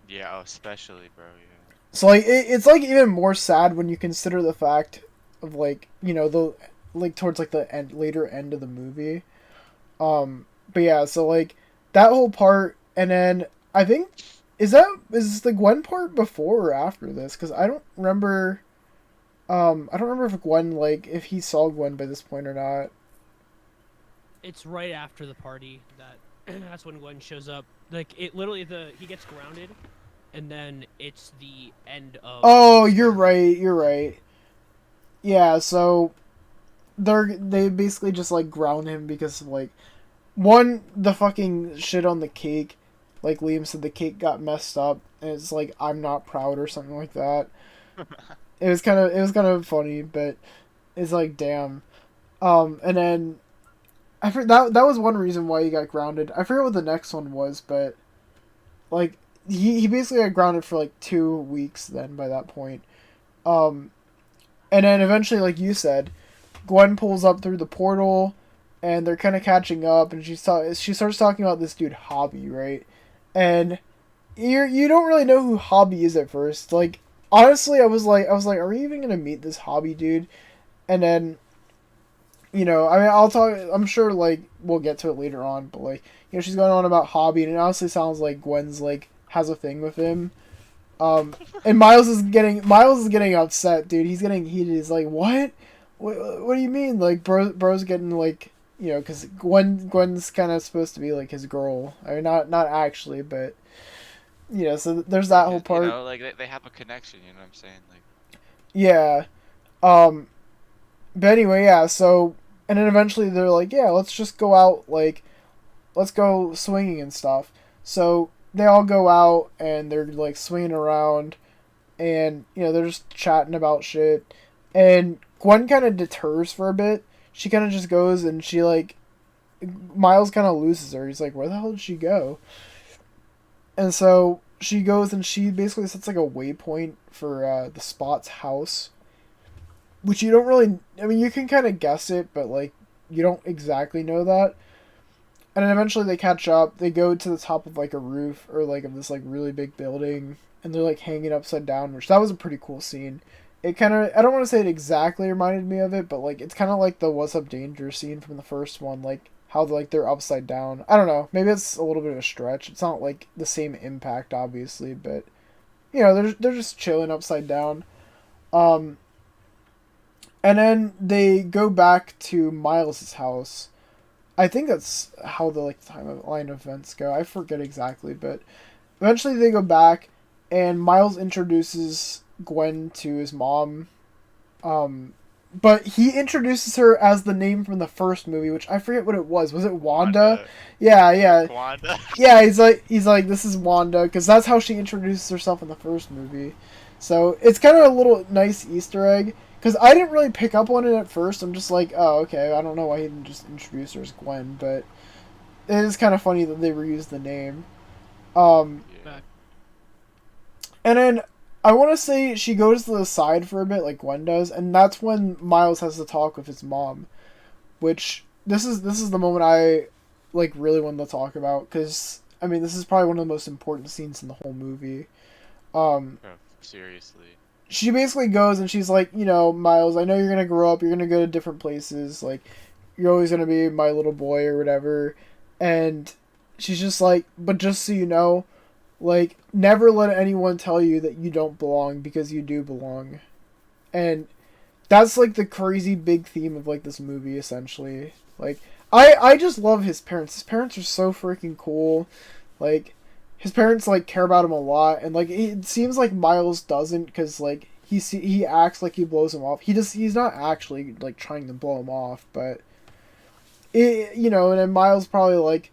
Yeah, especially, bro, yeah. So, like, it's, like, even more sad when you consider the fact of, like, towards, like, the later end of the movie. But yeah, so, like, that whole part, and then, I think, is the Gwen part before or after this? Because I don't remember, if Gwen, like, if he saw Gwen by this point or not. It's right after the party that's when Gwen shows up. Like, it literally, he gets grounded, and then it's the end of... Oh, you're right. Yeah, so, they basically just, like, ground him because of, like, one, the fucking shit on the cake. Like Liam said, the cake got messed up, and it's like, I'm not proud or something like that. It was kind of funny, but it's like, damn. And then I forgot that was one reason why he got grounded. I forget what the next one was, but like he basically got grounded for like 2 weeks then by that point. And then eventually, like you said, Gwen pulls up through the portal, and they're kind of catching up, and she starts talking about this dude Hobby, right? And you don't really know who Hobby is at first. Like, honestly, I was like, are we even gonna meet this Hobby dude? And then, I mean, I'm sure, like, we'll get to it later on, but, like, she's going on about Hobby, and it honestly sounds like Gwen's, like, has a thing with him. And Miles is getting upset, dude. He's getting heated. He's like, what do you mean? Like, bro's getting, like, because Gwen's kind of supposed to be, like, his girl. I mean, not actually, but, so there's that whole part. Like, they have a connection, you know what I'm saying? Like, yeah. But anyway, yeah, so, and then eventually they're like, yeah, let's just go out, like, let's go swinging and stuff. So they all go out and they're like swinging around, and they're just chatting about shit. And Gwen kind of deters for a bit. She kind of just goes and she like Miles kind of loses her. He's like, where the hell did she go? And so she goes and she basically sets like a waypoint for the Spot's house, which you don't really. I mean, you can kind of guess it, but like you don't exactly know that. And then eventually they catch up. They go to the top of like a roof or like of this like really big building, and they're like hanging upside down, which that was a pretty cool scene. It kind of, I don't want to say it exactly reminded me of it, but like it's kind of like the "What's Up Danger" scene from the first one, like how like they're upside down. I don't know, maybe it's a little bit of a stretch. It's not like the same impact, obviously, but they're just chilling upside down. And then they go back to Miles's house. I think that's how the like timeline of events go. I forget exactly, but eventually they go back, and Miles introduces Gwen to his mom. But he introduces her as the name from the first movie, which I forget what it was. Was it Wanda? Yeah. Wanda. Yeah, he's like, this is Wanda, because that's how she introduces herself in the first movie. So it's kind of a little nice Easter egg, because I didn't really pick up on it at first. I'm just like, oh, okay, I don't know why he didn't just introduce her as Gwen, but it is kind of funny that they reused the name. Yeah. And then I want to say she goes to the side for a bit, like Gwen does, and that's when Miles has to talk with his mom, which this is the moment I like really wanted to talk about, because I mean this is probably one of the most important scenes in the whole movie. Oh, seriously. She basically goes and she's like, Miles, I know you're gonna grow up, you're gonna go to different places, like you're always gonna be my little boy or whatever, and she's just like, but just so you know, like, never let anyone tell you that you don't belong, because you do belong. And that's, like, the crazy big theme of, like, this movie, essentially. Like, I just love his parents. His parents are so freaking cool. Like, his parents, like, care about him a lot. And, like, it seems like Miles doesn't, because, like, he acts like he blows him off. He's not actually, like, trying to blow him off, but, and then Miles probably, like,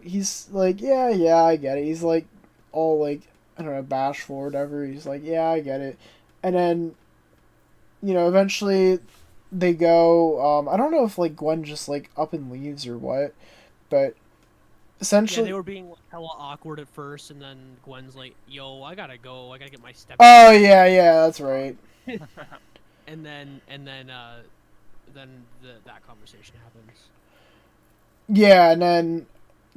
he's like, yeah, I get it. He's like, all like, I don't know, bashful or whatever. He's like, yeah, I get it. And then, eventually they go, I don't know if like Gwen just like up and leaves or what, but essentially. Yeah, they were being like, hella awkward at first, and then Gwen's like, yo, I gotta go. I gotta get my step. Oh, yeah, that's right. and then that conversation happens. Yeah, and then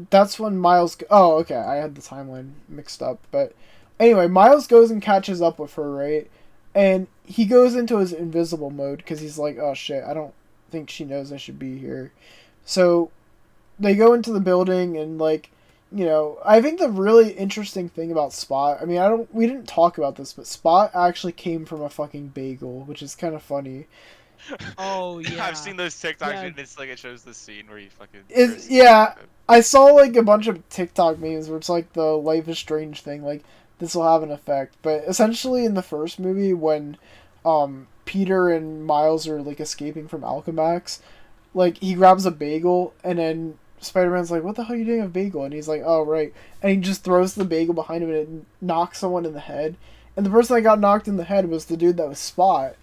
that's when Miles... Oh, okay, I had the timeline mixed up. But anyway, Miles goes and catches up with her, right? And he goes into his invisible mode because he's like, oh shit, I don't think she knows I should be here. So they go into the building and like, I think the really interesting thing about Spot... I mean, we didn't talk about this, but Spot actually came from a fucking bagel, which is kind of funny. Oh yeah, I've seen those TikToks, yeah. and it's like it shows the scene where he fucking. Yeah, I saw like a bunch of TikTok memes where it's like the Life is Strange thing, like this will have an effect. But essentially, in the first movie, when Peter and Miles are like escaping from Alchemax, like he grabs a bagel and then Spider-Man's like, "What the hell are you doing with a bagel?" And he's like, "Oh right," and he just throws the bagel behind him and it knocks someone in the head. And the person that got knocked in the head was the dude that was Spot.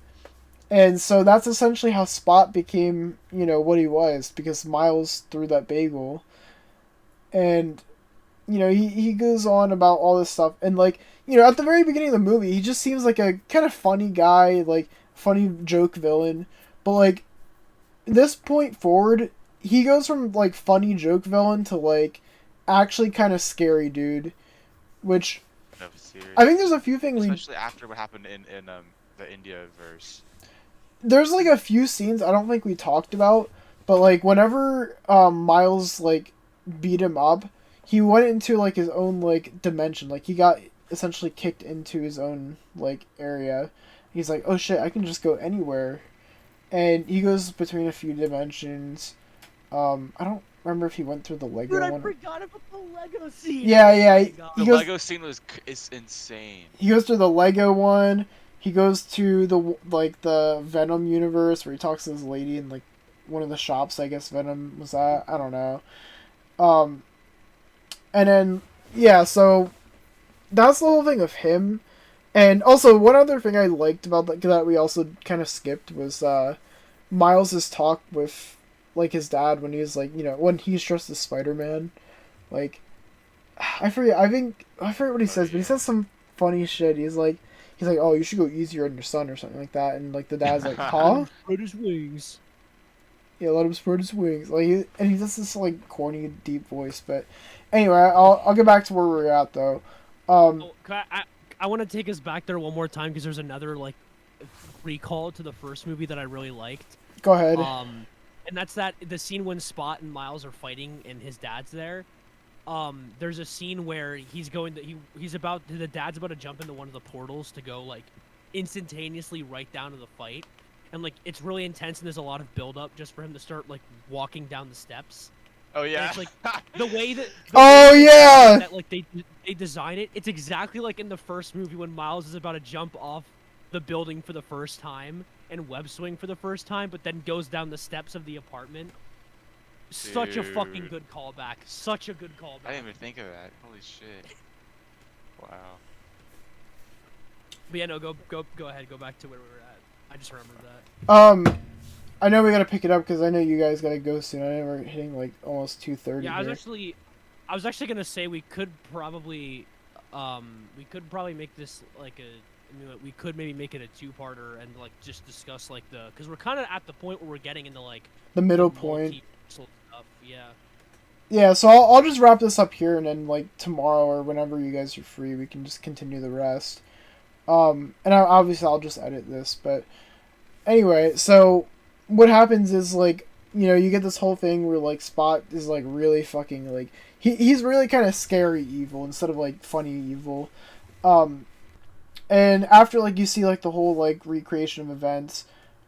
And so that's essentially how Spot became, what he was, because Miles threw that bagel. And, he goes on about all this stuff. And, like, at the very beginning of the movie, he just seems like a kind of funny guy, like, funny joke villain. But, like, this point forward, he goes from, like, funny joke villain to, like, actually kind of scary dude. Which, I think there's a few things... Especially after what happened in the India verse. There's like a few scenes I don't think we talked about, but like whenever Miles like beat him up, he went into like his own like dimension. Like he got essentially kicked into his own like area. He's like, oh shit, I can just go anywhere, and he goes between a few dimensions. I don't remember if he went through the Lego one. I forgot about the Lego scene. Yeah. The Lego scene is insane. He goes through the Lego one. He goes to the Venom universe where he talks to this lady in like one of the shops. I guess Venom was at. I don't know. Um, and then yeah, so that's the whole thing of him. And also, one other thing I liked about that we also kind of skipped was Miles's talk with like his dad when he's like, when he's dressed as Spider-Man. Like, I forget. I forget what he says, but he says some funny shit. He's like, oh, you should go easier on your son or something like that. And like the dad's like, huh? Spread his wings. Yeah, let him spread his wings. And he does this like corny, deep voice. But anyway, I'll get back to where we're at though. I want to take us back there one more time because there's another like recall to the first movie that I really liked. Go ahead. And that's the scene when Spot and Miles are fighting and his dad's there. There's a scene where the dad's about to jump into one of the portals to go like instantaneously right down to the fight, and like it's really intense and there's a lot of build up just for him to start like walking down the steps. Oh yeah. And it's like the way that. That like they design it. It's exactly like in the first movie when Miles is about to jump off the building for the first time and web swing for the first time, but then goes down the steps of the apartment. Such a fucking good callback. Such a good callback. I didn't even think of that. Holy shit. Wow. But yeah, no, go ahead. Go back to where we were at. I just remembered that. I know we gotta pick it up because I know you guys gotta go soon. I know we're hitting like almost 2:30. Yeah, I was actually gonna say we could probably make this like we could maybe make it a two-parter and like just discuss like because we're kind of at the point where we're getting into like the middle point. Stuff. Yeah. Yeah, so I'll just wrap this up here, and then like tomorrow or whenever you guys are free, we can just continue the rest. And obviously I'll just edit this, but anyway, so what happens is like you get this whole thing where like Spot is like really fucking like he's really kind of scary evil instead of like funny evil. And after like you see like the whole like recreation of events,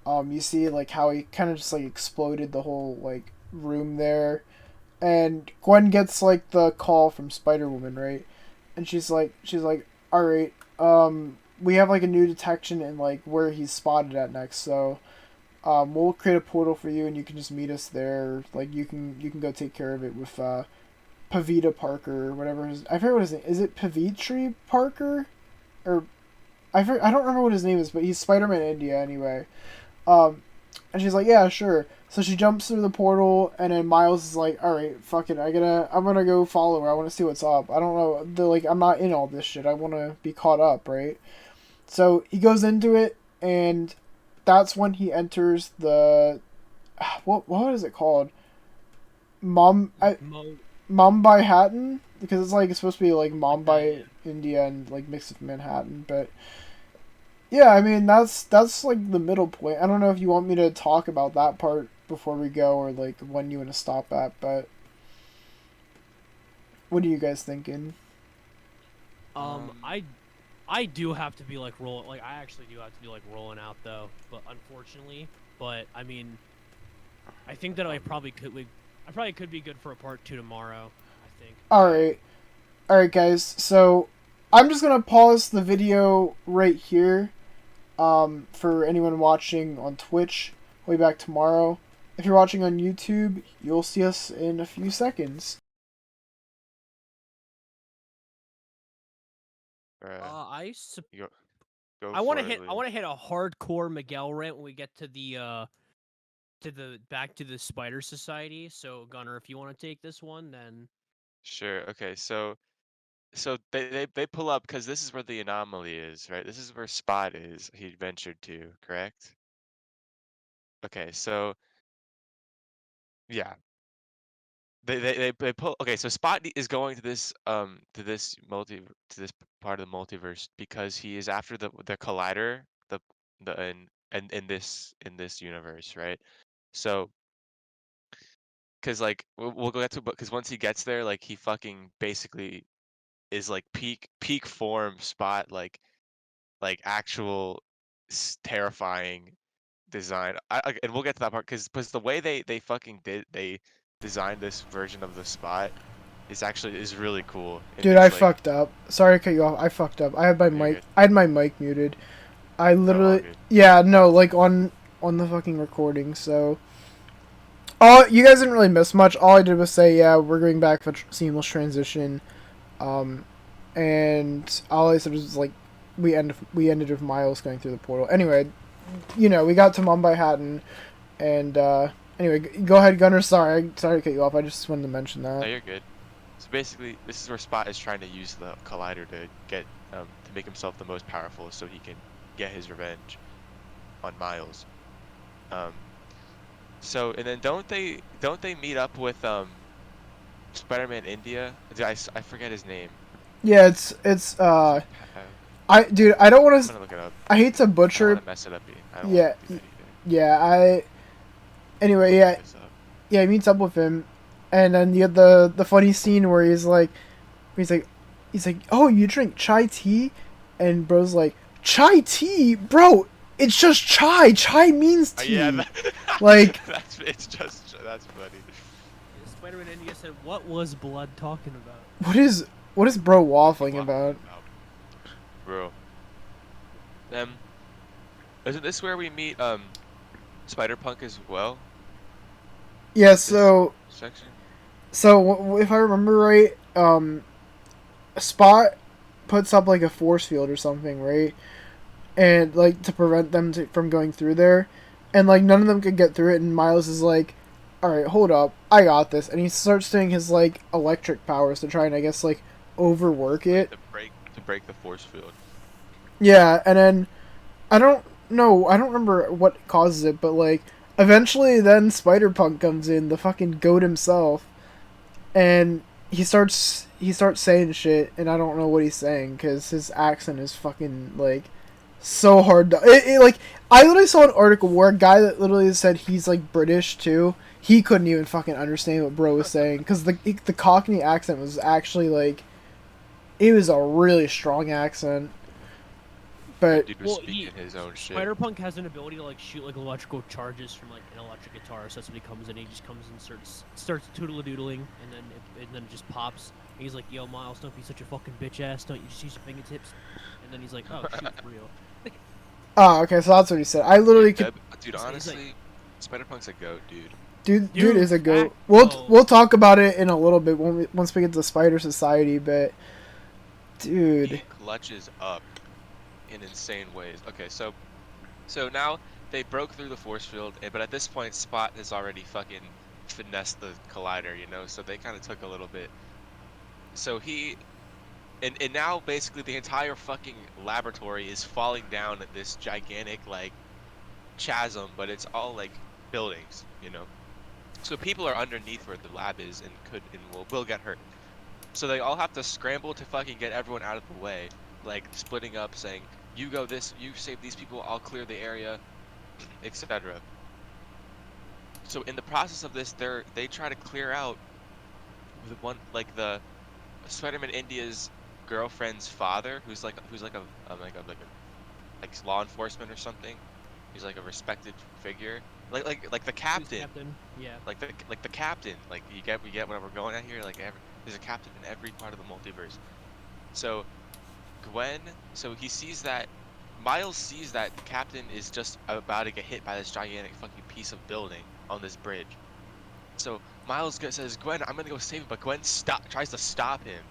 you see like how he kind of just like exploded the whole like room there, and Gwen gets like the call from Spider-Woman, right? And she's like, all right, we have like a new detection in like where he's spotted at next, so we'll create a portal for you and you can just meet us there. Like you can go take care of it with Pavita Parker or whatever I forget what his name is. It Pavitri Parker or I don't remember what his name is, but he's Spider-Man India anyway. And she's like, yeah, sure. So she jumps through the portal, and then Miles is like, all right, fuck it, I'm gonna go follow her. I want to see what's up. I don't know, I'm not in all this shit. I want to be caught up, right? So he goes into it, and that's when he enters the what is it called? Mumbai Hatton, because it's like it's supposed to be like Mumbai, India, and like mixed with Manhattan, but. Yeah, I mean, that's like the middle point. I don't know if you want me to talk about that part before we go or like when you want to stop at, but what are you guys thinking? I do have to be like I actually do have to be like rolling out though, but unfortunately, but I mean, I think that I probably could be good for a part 2 tomorrow, I think. All right, guys. So I'm just gonna pause the video right here. For anyone watching on Twitch, we'll be back tomorrow. If you're watching on YouTube, you'll see us in a few seconds. I Go want to hit a hardcore Miguel rant when we get to the back to the Spider Society. So Gunnar, if you want to take this one, then Sure. Okay. So they pull up because this is where the anomaly is, right? This is where Spot is. He ventured to, correct? Okay. So yeah, they pull. Okay. So Spot is going to this part of the multiverse because he is after the collider, the in this universe, right? So because like we'll go get to, but because once he gets there, like he fucking basically is like peak form Spot, like actual terrifying design. And we'll get to that part because the way they fucking they designed this version of the Spot is really cool. Dude, I fucked up. Sorry to cut you off. I fucked up. I had my mic. Good. I had my mic muted. I literally. Good. Yeah, no, like on the fucking recording. So All you guys didn't really miss much. All I did was say, yeah, we're going back for seamless transition, and all I said was like, we ended with Miles going through the portal. Anyway, we got to Mumbai Hatton, and anyway, go ahead, Gunnar. Sorry to cut you off. I just wanted to mention that. No, you're good. So basically, this is where Spot is trying to use the collider to get to make himself the most powerful, so he can get his revenge on Miles. So and then don't they meet up with Spider-Man India? I forget his name. Yeah, it's I'm I don't want to. gonna look it up. I hate to I don't butcher. want to mess it up. I don't Yeah, want to do that either. yeah. Anyway, yeah, Look this up. yeah. He meets up with him, and then you have the funny scene where he's like, oh, you drink chai tea, and bro's like, chai tea, bro. It's just chai. Chai means tea. Yeah, Like that's funny. Spider-Man India said, "What was Blood talking about?" what is bro waffling about? Bro. Isn't this where we meet Spider-Punk as well? Yeah. This section? So if I remember right, Spot puts up like a force field or something, right? And like to prevent them from going through there, and like none of them could get through it. And Miles is like, "All right, hold up, I got this." And he starts doing his like electric powers to try and I guess like overwork it. To break the force field. Yeah, and then I don't remember what causes it, but like eventually then Spider-Punk comes in, the fucking goat himself, and he starts saying shit, and I don't know what he's saying because his accent is fucking like so hard to, like I literally saw an article where a guy that literally said he's like British too. He couldn't even fucking understand what bro was saying because the Cockney accent was actually like, it was a really strong accent. But Dude was speaking his own shit. Spider-Punk has an ability to like shoot like electrical charges from like an electric guitar. So that's what he comes in. He just comes and starts toodle-doodling, and then it just pops. And he's like, "Yo, Miles, don't be such a fucking bitch ass. Don't you just use your fingertips?" And then he's like, "Oh, shoot, for real." oh, okay, so that's what he said. I literally could. Dude, honestly, Spider-Punk's a goat, dude. Dude is a goat. Facto. We'll talk about it in a little bit once we get to Spider Society, but dude, He clutches up in insane ways. Okay, so now they broke through the force field, but at this point, Spot has already fucking finessed the collider, so they kind of took a little bit. So and now basically the entire fucking laboratory is falling down at this gigantic like chasm, but it's all like buildings, So people are underneath where the lab is and will get hurt. So they all have to scramble to fucking get everyone out of the way, like splitting up, saying, "You go this, you save these people, I'll clear the area," etc. So in the process of this, they try to clear out the Spider-Man India's girlfriend's father, who's like a law enforcement or something. He's like a respected figure, like the captain. Yeah. Like the captain. Like we get where we're going at here. There's a captain in every part of the multiverse. So Miles sees that the captain is just about to get hit by this gigantic fucking piece of building on this bridge. So Miles says, "Gwen, I'm gonna go save him," but Gwen tries to stop him.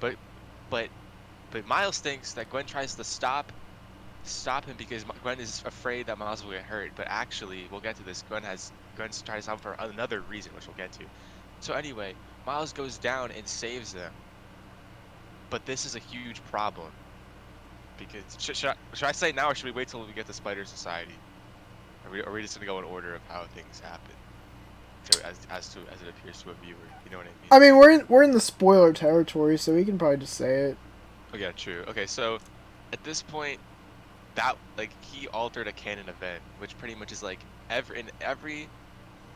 But Miles thinks that Gwen tries to stop him because Gwen is afraid that Miles will get hurt. But actually, we'll get to this. Gwen's trying to stop him for another reason, which we'll get to. So anyway, Miles goes down and saves them. But this is a huge problem. Because should I say now, or should we wait till we get to Spider Society? Are we just gonna go in order of how things happen, so as it appears to a viewer? You know what I mean? I mean we're in the spoiler territory, so we can probably just say it. Oh yeah, true. Okay, so at this point, that he altered a canon event, which pretty much is like in every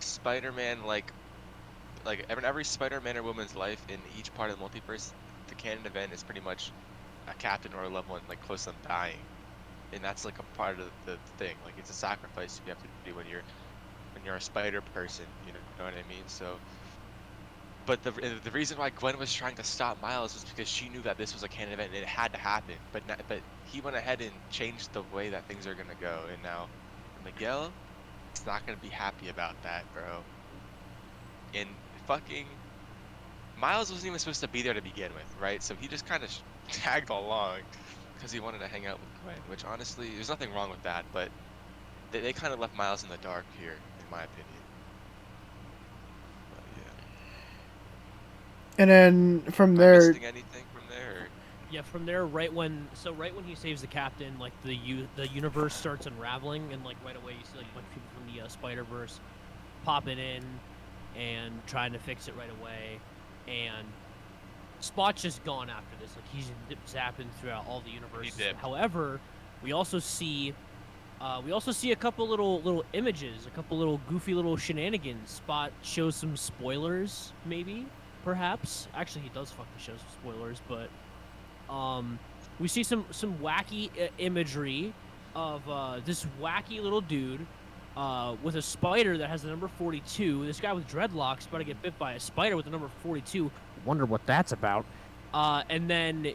Spider-Man in every Spider-Man or woman's life in each part of the multiverse, the canon event is pretty much a captain or a loved one close to them dying, and that's like a part of the thing. Like it's a sacrifice you have to do when you're a spider person. You know what I mean? So, but the reason why Gwen was trying to stop Miles was because she knew that this was a canon event and it had to happen. But he went ahead and changed the way that things are gonna go, and now Miguel is not gonna be happy about that, bro. and fucking Miles wasn't even supposed to be there to begin with, right? So he just kind of tagged along because he wanted to hang out with Gwen, which honestly, there's nothing wrong with that, but they kind of left Miles in the dark here, in my opinion. But yeah. And then from Am I there, missing anything from there? Or? Yeah, from there, right when he saves the captain, like the universe starts unraveling, and like right away you see like a bunch of people from the Spider-Verse popping in and trying to fix it right away, and Spot's just gone after this. Like he's zapping throughout all the universes. However, we also see a couple little images, a couple little goofy little shenanigans. Spot shows some spoilers, maybe, perhaps. Actually, he does fucking show some spoilers, but we see some wacky imagery of this wacky little dude with a spider that has the number 42. This guy with dreadlocks about to get bit by a spider with the number 42. Wonder what that's about. And then,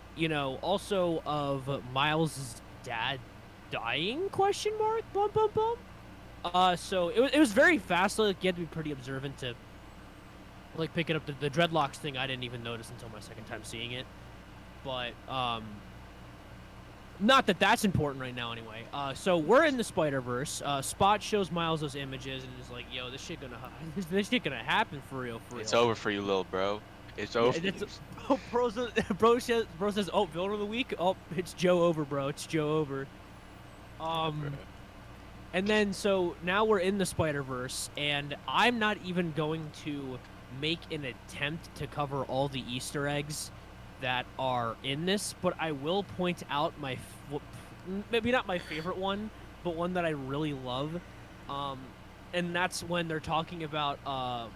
also of Miles' dad dying, question mark, bum bum bum. So it was very fast. Like, you had to be pretty observant to like picking up the dreadlocks thing. I didn't even notice until my second time seeing it. But not that that's important right now anyway. So we're in the Spider-Verse. Spot shows Miles those images and is like, yo, this shit gonna happen for real. It's over for you, little bro. It's over. Oh, bro says, oh, villain of the week. Oh, it's Joe over, bro. It's Joe over. And then so now we're in the Spider-Verse, and I'm not even going to make an attempt to cover all the Easter eggs that are in this, but I will point out maybe not my favorite one, but one that I really love. And that's when they're talking about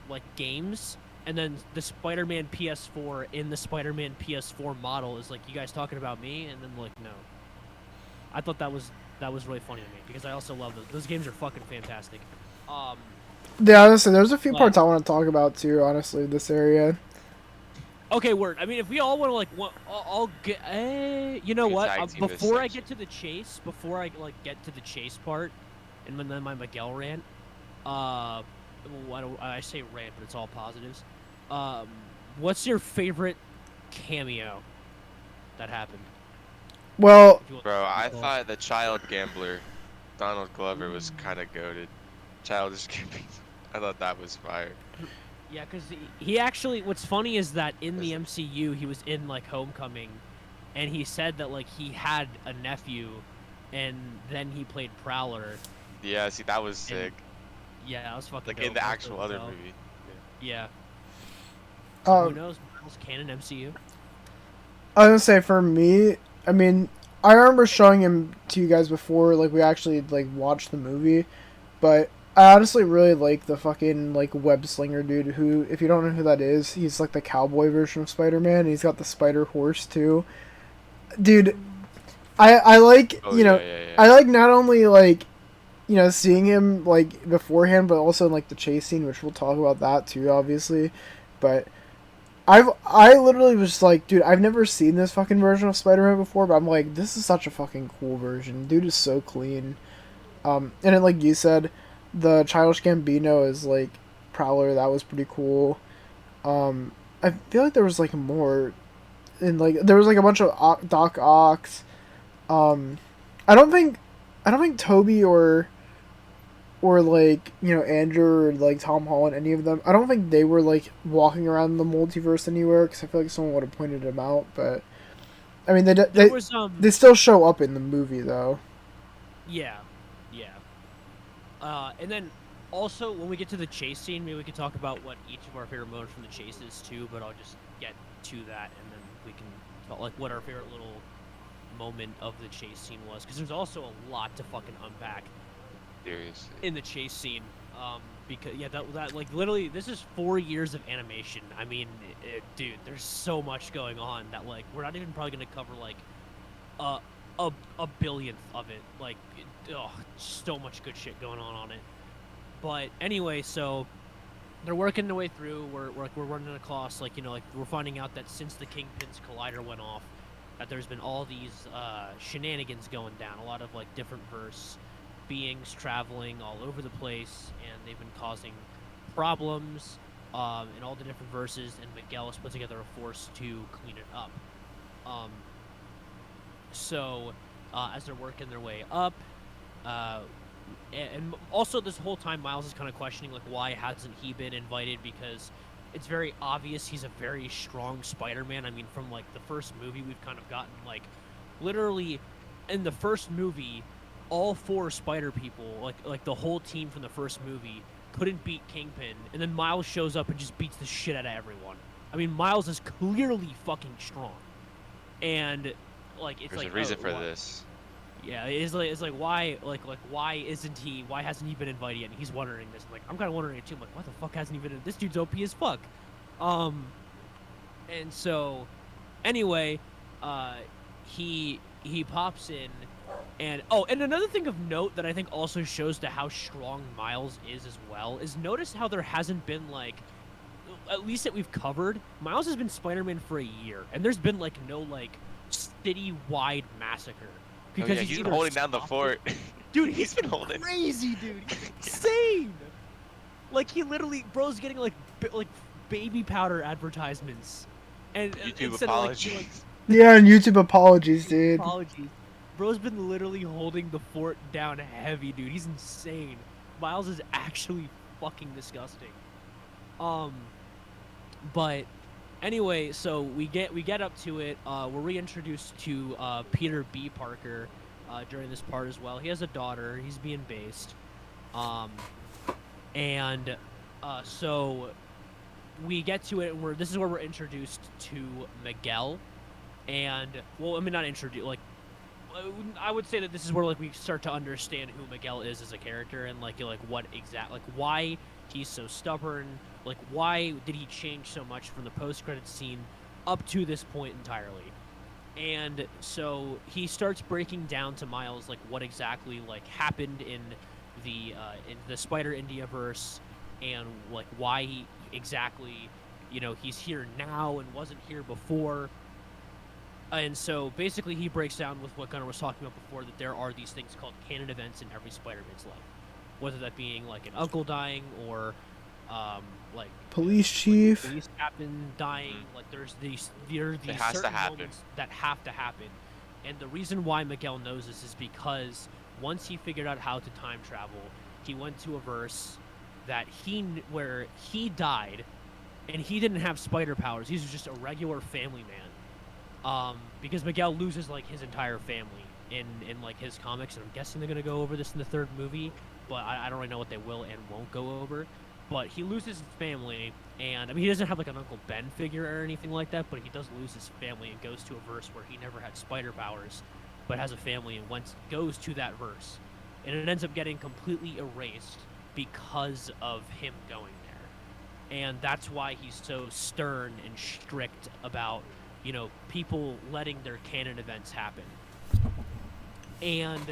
like games. And then the Spider-Man PS4 in the Spider-Man PS4 model is like, you guys talking about me? And then like, no. I thought that was really funny to me because I also love those. Those games are fucking fantastic. yeah, honestly, there's a few parts I want to talk about too. Honestly, this area. Okay, word. I mean, if we all want to like, I'll get. You know what? Before I get to the chase, get to the chase part, and then my Miguel rant. I say rant, but it's all positives. What's your favorite cameo that happened? Well, Bro, I thought the child gambler, Donald Glover, was kind of goated. Childish Gambler. I thought that was fire. Yeah, because he actually, what's funny is that in the MCU, he was in, like, Homecoming, and he said that, like, he had a nephew, and then he played Prowler. Yeah, see, that was sick. Yeah, that was fucking like, dope. in the actual other movie. Yeah. Who knows? Miles canon MCU? I was gonna say, for me, I mean, I remember showing him to you guys before, like, we actually, like, watched the movie, but I honestly really like the fucking, like, web slinger dude who, if you don't know who that is, he's, like, the cowboy version of Spider-Man, and he's got the spider horse, too. Dude, I like, I like not only, like, seeing him, like, beforehand, but also in, like, the chase scene, which we'll talk about that, too, obviously, but I literally was like, dude, I've never seen this fucking version of Spider-Man before, but I'm like, this is such a fucking cool version. Dude is so clean. And then, like you said, the Childish Gambino is, like, Prowler. That was pretty cool. I feel like there was, like, more. And, like, there was, like, a bunch of Doc Ocks. I don't think Toby or like, Andrew or, like, Tom Holland, any of them, I don't think they were, like, walking around the multiverse anywhere, because I feel like someone would have pointed them out, but, I mean, they still show up in the movie, though. Yeah. And then, also, when we get to the chase scene, maybe we could talk about what each of our favorite moments from the chase is, too, but I'll just get to that, and then we can talk, like, what our favorite little moment of the chase scene was, because there's also a lot to fucking unpack. Seriously. In the chase scene, because that like literally this is 4 years of animation. I mean, dude, there's so much going on that like we're not even probably gonna cover like a billionth of it. Like, so much good shit going on it. But anyway, so they're working their way through. We're running across like we're finding out that since the Kingpin's collider went off, that there's been all these shenanigans going down. A lot of like different verse beings traveling all over the place, and they've been causing problems. in all the different verses, and Miguel has put together a force to clean it up. Um, so as they're working their way up, and also this whole time Miles is kind of questioning like why hasn't he been invited, because it's very obvious he's a very strong Spider-Man. I mean, from like the first movie, we've kind of gotten like literally in the first movie, all 4 Spider people, like the whole team from the first movie, couldn't beat Kingpin, and then Miles shows up and just beats the shit out of everyone. I mean, Miles is clearly fucking strong, and like it's There's like a reason for why? this. Yeah, it's like why why why hasn't he been invited yet? And he's wondering this. I'm like, I'm kind of wondering it too. I'm like, why the fuck hasn't he been? This dude's OP as fuck. And so anyway, he pops in, and and another thing of note that I think also shows to how strong Miles is as well is notice how there hasn't been like, at least that we've covered, Miles has been Spider-Man for a year, and there's been like no like city-wide massacre. Because he's been holding down the fort. Dude, he's been holding. Crazy, dude. He's insane. Like he literally, bro's getting like baby powder advertisements, and YouTube instead apologies. of like Yeah, and YouTube apologies, dude. apologies. Bro's been literally holding the fort down heavy, dude. He's insane. Miles is actually fucking disgusting. But anyway, so we get up to it. We're reintroduced to Peter B. Parker during this part as well. He has a daughter. He's being based. So we get to it, and this is where we're introduced to Miguel. And well, I mean, not introduced. Like, I would say that this is where like we start to understand who Miguel is as a character, and like what why he's so stubborn. Like, why did he change so much from the post-credits scene up to this point entirely? And so he starts breaking down to Miles like what exactly like happened in the Spider India verse, and like why he exactly, he's here now and wasn't here before. And so basically he breaks down with what Gunnar was talking about before, that there are these things called canon events in every Spider-Man's life, whether that being like an uncle dying or like Police chief. police captain dying. Like there are these has to certain happen. moments that have to happen. And the reason why Miguel knows this is because once he figured out how to time travel, he went to a verse where he died, and he didn't have spider powers. He was just a regular family man. Because Miguel loses like his entire family in like his comics, and I'm guessing they're gonna go over this in the 3rd movie, but I don't really know what they will and won't go over. But he loses his family, and I mean he doesn't have like an Uncle Ben figure or anything like that, but he does lose his family and goes to a verse where he never had spider powers, but has a family, and goes to that verse, and it ends up getting completely erased because of him going there. And that's why he's so stern and strict about people letting their canon events happen. And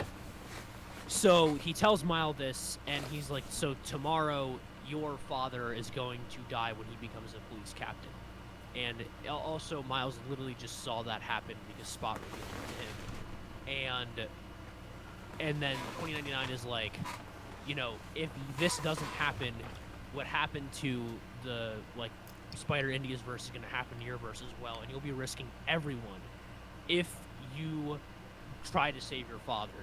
so he tells Miles this, and he's like, so tomorrow your father is going to die when he becomes a police captain. And also Miles literally just saw that happen because Spot revealed it to him. And then 2099 is like, if this doesn't happen, what happened to the Spider India's verse is going to happen to your verse as well, and you'll be risking everyone if you try to save your father.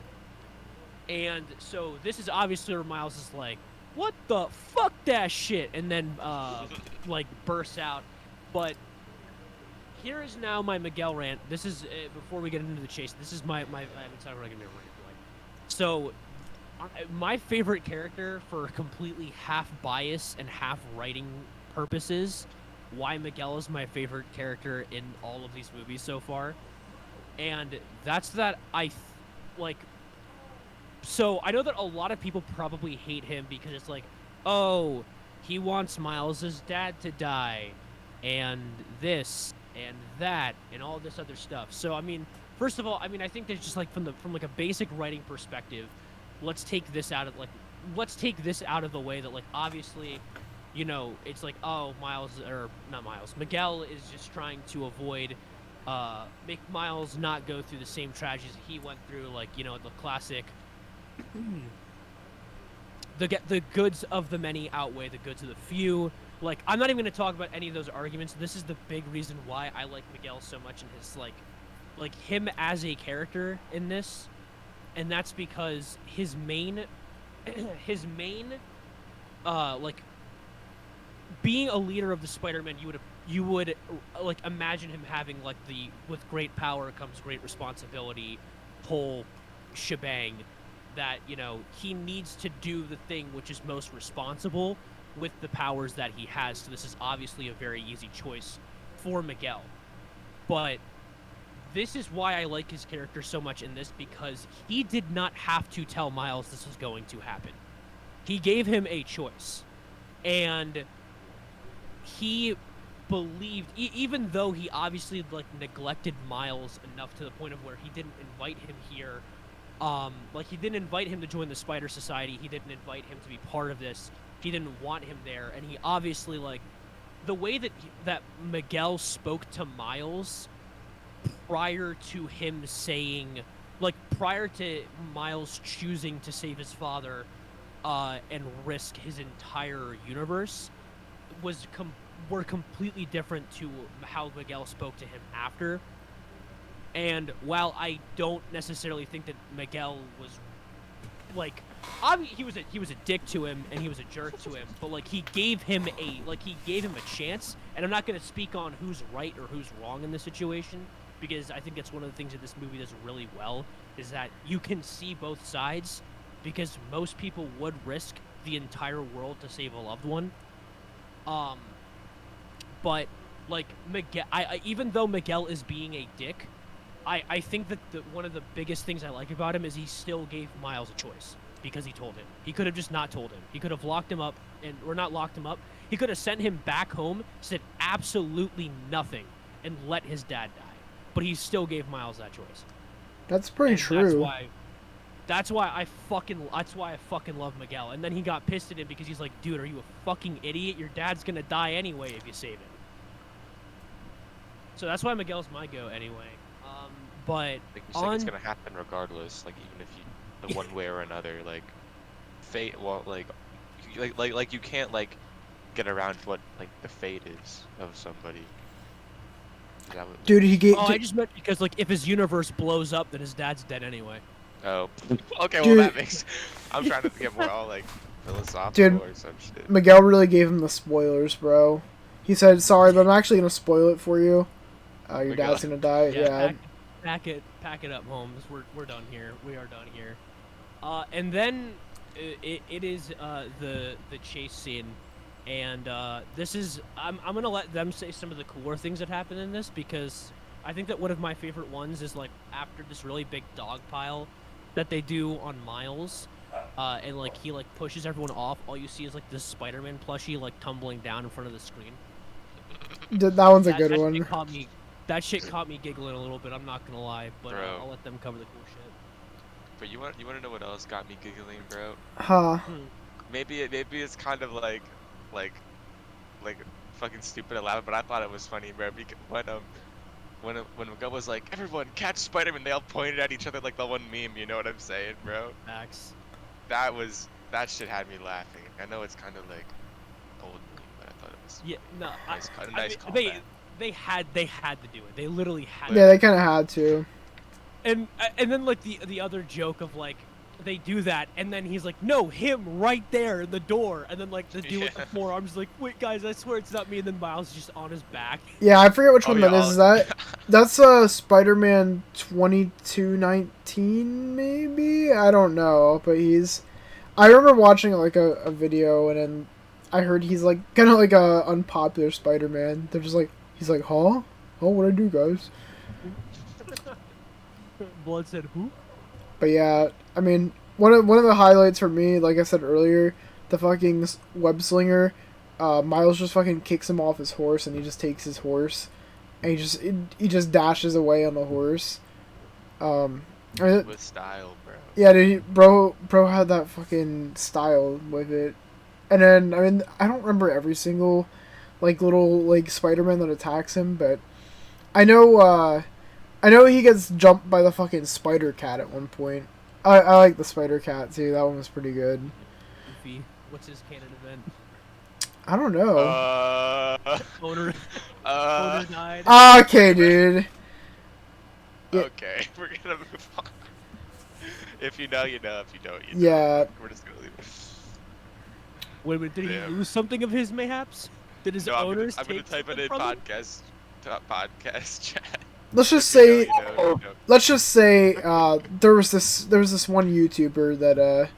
And so this is obviously where Miles is like, what the fuck that shit, and then bursts out. But here is now my Miguel rant. This is before we get into the chase. This is my I haven't talked about rant. So my favorite character, for completely half bias and half writing purposes, why Miguel is my favorite character in all of these movies so far, and that's that so I know that a lot of people probably hate him because it's like, oh, he wants Miles' dad to die, and this and that and all this other stuff. So I mean, first of all, I think there's just from a basic writing perspective, let's take this out of the way that obviously, it's like, oh, Miguel is just trying to avoid make Miles not go through the same tragedies he went through, the classic the goods of the many outweigh the goods of the few. like, I'm not even going to talk about any of those arguments. This is the big reason why I like Miguel so much and his, like him as a character in this. And that's because his main, like, being a leader of the Spider-Man, you would like imagine him having like the with great power comes great responsibility whole shebang, that he needs to do the thing which is most responsible with the powers that he has. So this is obviously a very easy choice for Miguel, but this is why I like his character so much in this, because he did not have to tell Miles this was going to happen. He gave him a choice, and he believed, even though he obviously like neglected Miles enough to the point of where he didn't invite him here, like he didn't invite him to join the Spider Society, he didn't invite him to be part of this, he didn't want him there, and he obviously, like, the way that Miguel spoke to Miles prior to him saying, like, prior to Miles choosing to save his father and risk his entire universe were completely different to how Miguel spoke to him after. And while I don't necessarily think that Miguel was, like, he was a dick to him and he was a jerk to him, but like he gave him a chance. And I'm not going to speak on who's right or who's wrong in this situation, because I think that's one of the things that this movie does really well, is that you can see both sides, because most people would risk the entire world to save a loved one. But like Miguel, even though Miguel is being a dick, I think that one of the biggest things I like about him is he still gave Miles a choice, because he told him. He could have just not told him. He could have locked him up, or not locked him up. He could have sent him back home, said absolutely nothing, and let his dad die. But he still gave Miles that choice. That's pretty true. That's why I fucking love Miguel. And then he got pissed at him because he's like, dude, are you a fucking idiot? Your dad's gonna die anyway if you save him. So that's why Miguel's my go anyway. But like you said, it's gonna happen regardless. Like even if you, the one way or another, like fate. Well, like you can't like get around what like the fate is of somebody. Dude, he gave. I just meant because like if his universe blows up, then his dad's dead anyway. Oh, okay. Well, Dude. that makes. I'm trying to get more all like philosophical Dude, or some shit. Miguel really gave him the spoilers, bro. He said, "Sorry, but I'm actually gonna spoil it for you. Your dad's gonna die." Yeah. Pack it up, Holmes. We're done here. We are done here. And then it is the chase scene, and this is I'm gonna let them say some of the cooler things that happen in this, because I think that one of my favorite ones is like after this really big dog pile that they do on Miles, and like he like pushes everyone off. All you see is like this Spider-Man plushie like tumbling down in front of the screen. That one's a good one. That shit caught me giggling a little bit. I'm not gonna lie, but I'll let them cover the cool shit. But you want to know what else got me giggling, bro? Huh? Maybe it's kind of like fucking stupid and loud, but I thought it was funny, bro. Because when Miguel was like, "Everyone catch Spider-Man," they all pointed at each other like the one meme. You know what I'm saying, bro? Max. That shit had me laughing. I know it's kind of like old meme, but I thought it was nice callback. They had to do it. They literally had. Yeah, they kind of had to. And then like the other joke of like they do that, and then he's like, "No, him right there in the door," and then like the dude with the forearms is like, "Wait, guys, I swear it's not me," and then Miles is just on his back. Yeah, I forget which one that is. Is that that's Spider-Man 2219 maybe? I don't know, but I remember watching like a video, and then I heard he's like kind of like a unpopular Spider-Man. They're just like, he's like, "Huh? Oh, what'd I do, guys?" Blood said who? But yeah, I mean, one of the highlights for me, like I said earlier, the fucking web slinger. Miles just fucking kicks him off his horse, and he just takes his horse, and he just dashes away on the horse. with style, bro. Yeah, dude, bro had that fucking style with it. And then, I mean, I don't remember every single like little like Spider-Man that attacks him, but I know he gets jumped by the fucking Spider Cat at one point. I like the Spider Cat too. That one was pretty good. Goofy. What's his canon event? I don't know. Owner uh, died. Okay, dude. Yeah. okay, we're gonna move on. If you know, you know. If you don't, you don't. Yeah. Like, we're just gonna leave it. Wait a minute, did he Damn. lose something of his mayhaps? Did his No, owners I'm gonna take type it something in from him? podcast chat. Let's just If you know, say. you know, you know. Let's just say. There was this one YouTuber that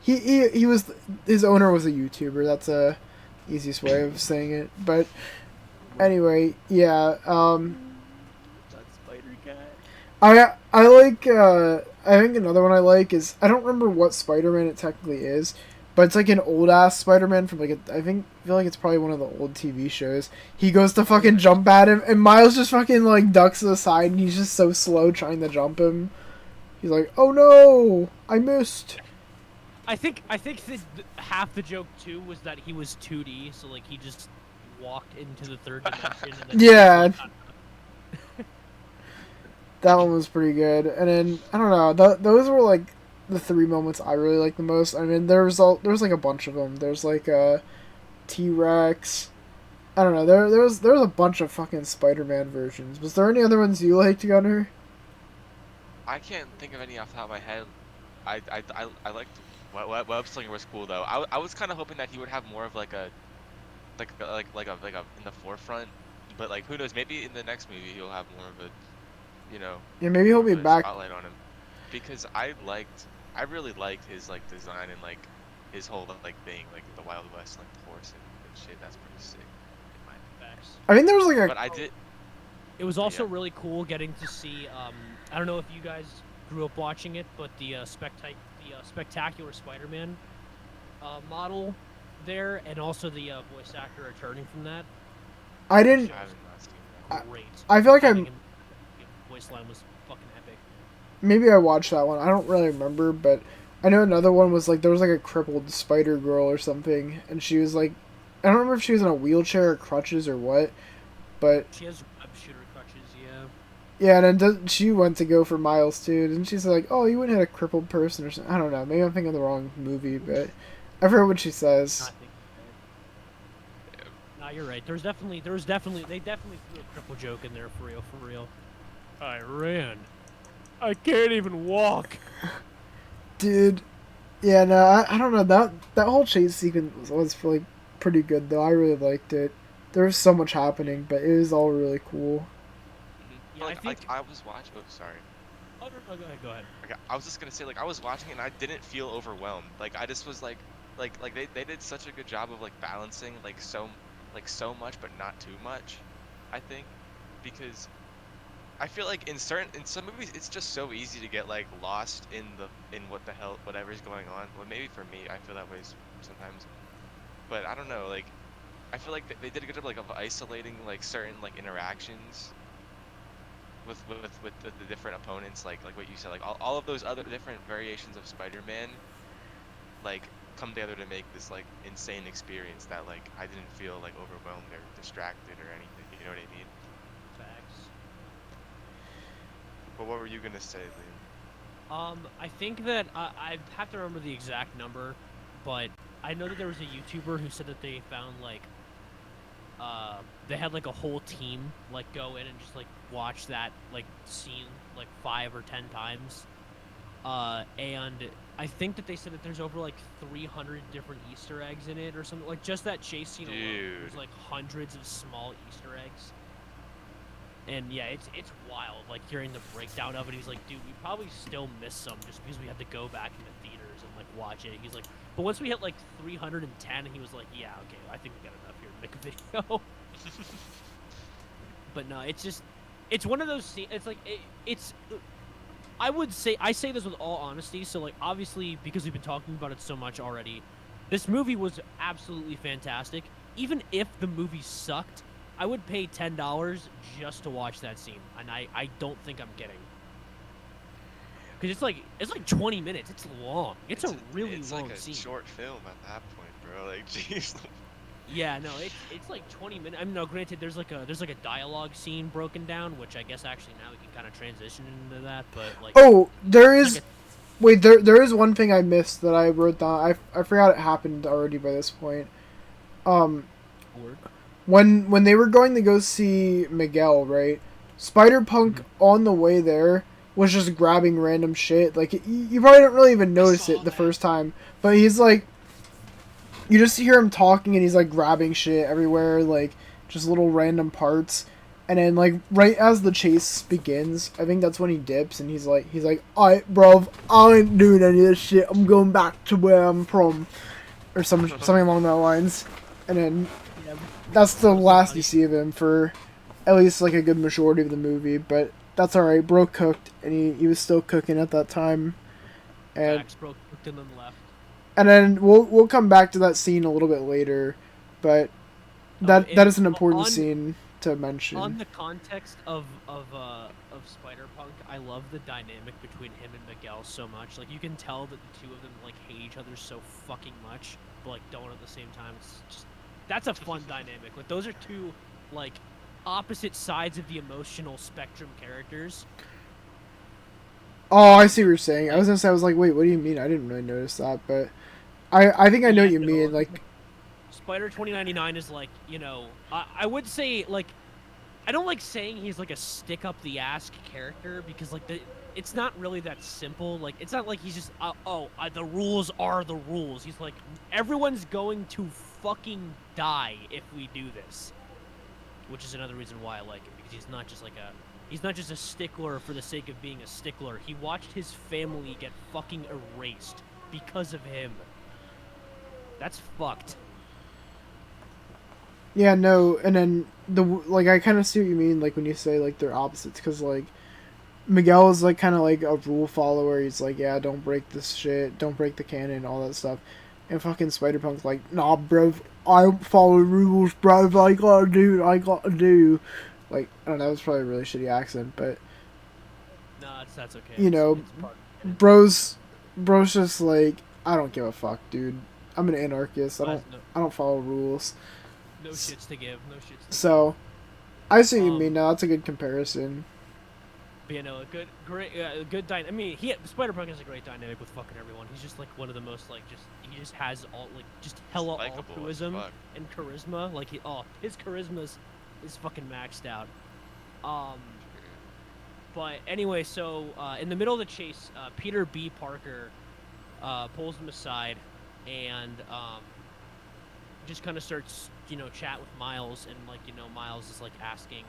he was, his owner was a YouTuber. That's a easiest way of saying it. But anyway, yeah. That spider guy. I like. I think another one I like is, I don't remember what Spider-Man it technically is, but it's like an old ass Spider-Man from like I feel like it's probably one of the old TV shows. He goes to fucking jump at him, and Miles just fucking like ducks to the side, and he's just so slow trying to jump him. He's like, "Oh no, I missed." I think half the joke too was that he was 2D, so like he just walked into the third dimension. And then Yeah. That one was pretty good, and then I don't know. Those were like the three moments I really liked the most. I mean, there was like a bunch of them. There's like T-Rex. I don't know. There was a bunch of fucking Spider-Man versions. Was there any other ones you liked, Gunnar? I can't think of any off the top of my head. I liked Web Slinger was cool though. I was kind of hoping that he would have more of like a in the forefront, but like who knows? Maybe in the next movie he'll have more of a, you know, Yeah, maybe he'll more be of a back. spotlight on him, because I really liked his like design and like his whole like thing, like the Wild West like horse and shit. That's pretty sick. In my opinion. Facts. I mean, there was like a. But I did. It was also Yeah. really cool getting to see. I don't know if you guys grew up watching it, but the Spectacular Spider-Man model there, and also the voice actor returning from that. I didn't. I haven't not seen that. Great. I feel like Having I'm. him- voice line was fucking epic. Maybe I watched that one. I don't really remember, but I know another one was like there was like a crippled Spider Girl or something, and she was like, I don't remember if she was in a wheelchair or crutches or what, but She has web shooter crutches, yeah. yeah, and then she went to go for Miles too, and she's like, "Oh, you wouldn't hit a crippled person or something." I don't know. Maybe I'm thinking of the wrong movie, but I forget what she says. I think. Nah, you're right. They definitely threw a cripple joke in there for real. I ran. I can't even walk. Dude, yeah, no, I don't know, that whole chase sequence was like pretty good though. I really liked it. There was so much happening, but it was all really cool. Mhm. Yeah, I Like, think- I was watching. Oh, sorry. Oh, no, go ahead. Okay, I was just gonna say, like, I was watching it and I didn't feel overwhelmed. Like, I just was like they did such a good job of like balancing like so much but not too much, I think, because I feel like in some movies it's just so easy to get like lost in what the hell whatever's going on. Well, maybe for me I feel that way sometimes, but I don't know. Like, I feel like they did a good job like of isolating like certain like interactions with the different opponents, like what you said, like all of those other different variations of Spider-Man, like come together to make this like insane experience that like I didn't feel like overwhelmed or distracted or anything. You know what I mean? Facts. But what were you gonna say, Liam? I think that I have to remember the exact number, but I know that there was a YouTuber who said that they found like they had like a whole team like go in and just like watch that like scene like 5 or 10 times. And I think that they said that there's over like 300 different Easter eggs in it or something. Like just that chase scene alone, there's Dude. like hundreds of small Easter eggs. And yeah, it's wild. Like hearing the breakdown of it, he's like, dude, we probably still missed some just because we had to go back in the theaters and like watch it. He's like, but once we hit like 310, he was like, yeah, okay, I think we got enough here to make a video. But no, it's one of those scenes. It's like it's. I would say I say this with all honesty. So like obviously because we've been talking about it so much already, this movie was absolutely fantastic. Even if the movie sucked, I would pay $10 just to watch that scene, and I don't think I'm kidding. Because it's like 20 minutes. It's long. It's a really it's long like a scene. short film at that point, bro. Like, jeez. Yeah, no, it's like 20 minutes. I mean, no, granted, there's like a dialogue scene broken down, which I guess actually now we can kind of transition into that. But like, Oh, there is. like Wait, there is one thing I missed that I wrote down. I forgot it happened already by this point. Word. when they were going to go see Miguel, right? Spider-Punk on the way there was just grabbing random shit. Like you probably didn't really even notice saw it the that. first time, but he's like, you just hear him talking and he's like grabbing shit everywhere, like just little random parts. And then like right as the chase begins, I think that's when he dips and he's like, "Alright, bro, I ain't doing any of this shit. I'm going back to where I'm from," or something along that lines. And then Yeah. that's the That was last funny. you see of him for at least like a good majority of the movie. But that's alright. Bro cooked, and he was still cooking at that time. And Max broke and then left. and then we'll come back to that scene a little bit later, but that And is an important on- scene to mention. On the context of Spider-Punk, I love the dynamic between him and Miguel so much. Like you can tell that the two of them like hate each other so fucking much, but like don't at the same time. It's just that's a fun dynamic. Like those are two like opposite sides of the emotional spectrum characters. Oh, I see what you're saying. I was gonna say, I was like, wait, what do you mean? I didn't really notice that, but I think I know what you mean. Like, Spider 2099 is like, you know, I would say like, I don't like saying he's like a stick up the ass character because like it's not really that simple. Like it's not like he's just the rules are the rules. He's like everyone's going to fucking die if we do this, which is another reason why I like him because he's not just a stickler for the sake of being a stickler. He watched his family get fucking erased because of him. That's fucked. yeah, no, and then like I kind of see what you mean, like when you say like they're opposites, because like Miguel is like kind of like a rule follower. He's like, yeah, don't break this shit, don't break the canon, all that stuff. And fucking Spider-Punk's like, nah, bro, I don't follow rules, bro. I gotta do what I gotta do. Like, I don't know, that was probably a really shitty accent, but No, that's okay. You know, it's part of it. bro's just like, I don't give a fuck, dude. I'm an anarchist. No, I don't follow rules. no shits to give. No shits. To So, I see what you Um, mean. Now that's a good comparison. But, you know, good dynamic. I mean, Spider-Punk has a great dynamic with fucking everyone. He's just like one of the most like he just has all like just hella Likeable as altruism fuck. and charisma. Like his charisma is fucking maxed out. But anyway, so in the middle of the chase, Peter B. Parker pulls him aside and just kind of starts, you know, chat with Miles, and like, you know, Miles is like asking,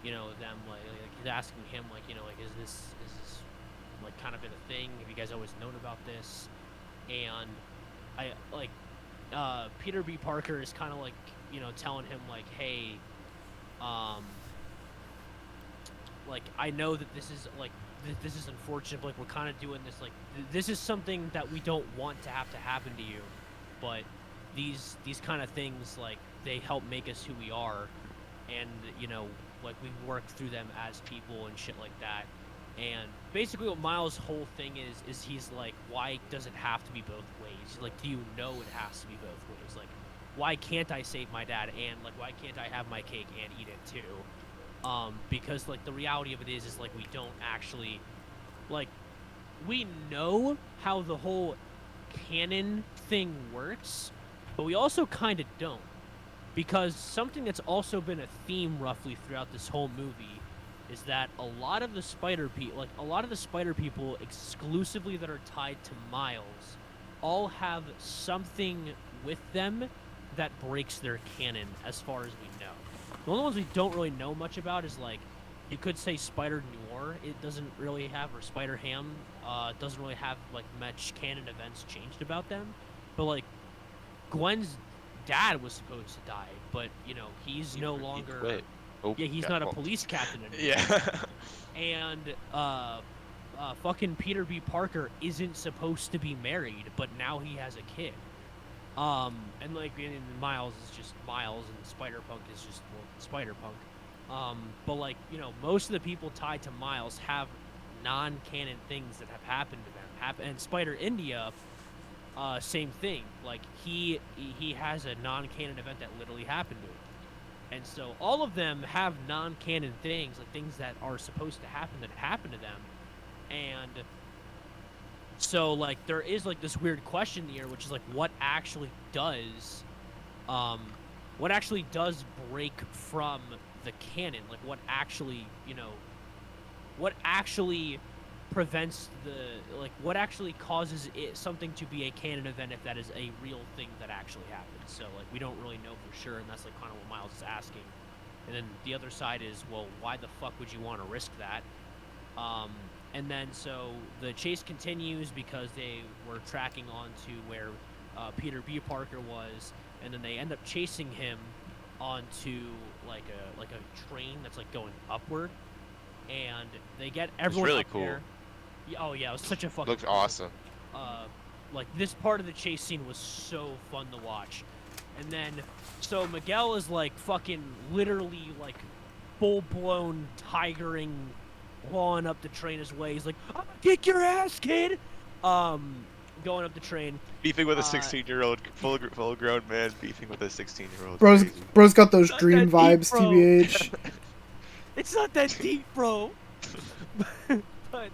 you know, them like he's asking him like, you know, like is this like kind of been a thing? Have you guys always known about this? And I like Peter B. Parker is kind of like, you know, telling him like, hey, like I know that this is like this is unfortunate, but like we're kind of doing this like this is something that we don't want to have to happen to you, but these kind of things like they help make us who we are, and you know, like we work through them as people and shit like that. And basically what Miles' whole thing is he's like, why does it have to be both ways? He's like, do you know it has to be both ways? Like, why can't I save my dad and like why can't I have my cake and eat it too? Because like the reality of it is like we don't actually like we know how the whole canon thing works, but we also kind of don't, because something that's also been a theme roughly throughout this whole movie is that a lot of the spider people exclusively that are tied to Miles all have something with them that breaks their canon as far as we know. The only ones we don't really know much about is like, you could say Spider Noir. It doesn't really have, or Spider Ham doesn't really have like much canon events changed about them. But like, Gwen's dad was supposed to die, but you know he's no longer. Quit. Oh, Yeah, he's not a police captain anymore. Yeah. And fucking Peter B. Parker isn't supposed to be married, but now he has a kid. And like, and Miles is just Miles, and Spider-Punk is just, well, Spider-Punk. But like, you know, most of the people tied to Miles have non-canon things that have happened to them. And Spider India, same thing. Like, he has a non-canon event that literally happened to him. And so all of them have non-canon things, like things that are supposed to happen that happen to them. And so, like, there is, like, this weird question here, which is, like, what actually does what actually does break from the canon, like what actually, what actually prevents what actually causes something to be a canon event if that is a real thing that actually happens. So like we don't really know for sure, and that's like kind of what Miles is asking. And then the other side is, well, why the fuck would you want to risk that? And then so the chase continues because they were tracking on to where Peter B. Parker was, and then they end up chasing him onto like a train that's like going upward, and they get everyone really up cool. there. Oh yeah, it was such a fucking Looks awesome. Like this part of the chase scene was so fun to watch. And then so Miguel is like fucking literally like full-blown tigering, clawing up the train his way. He's like, "I'm gonna kick your ass, kid!" Going up the train. Beefing with a 16-year-old, full-grown man beefing with a 16-year-old. Bro's got those Not dream that deep, vibes, bro. TBH. It's not that deep, bro. But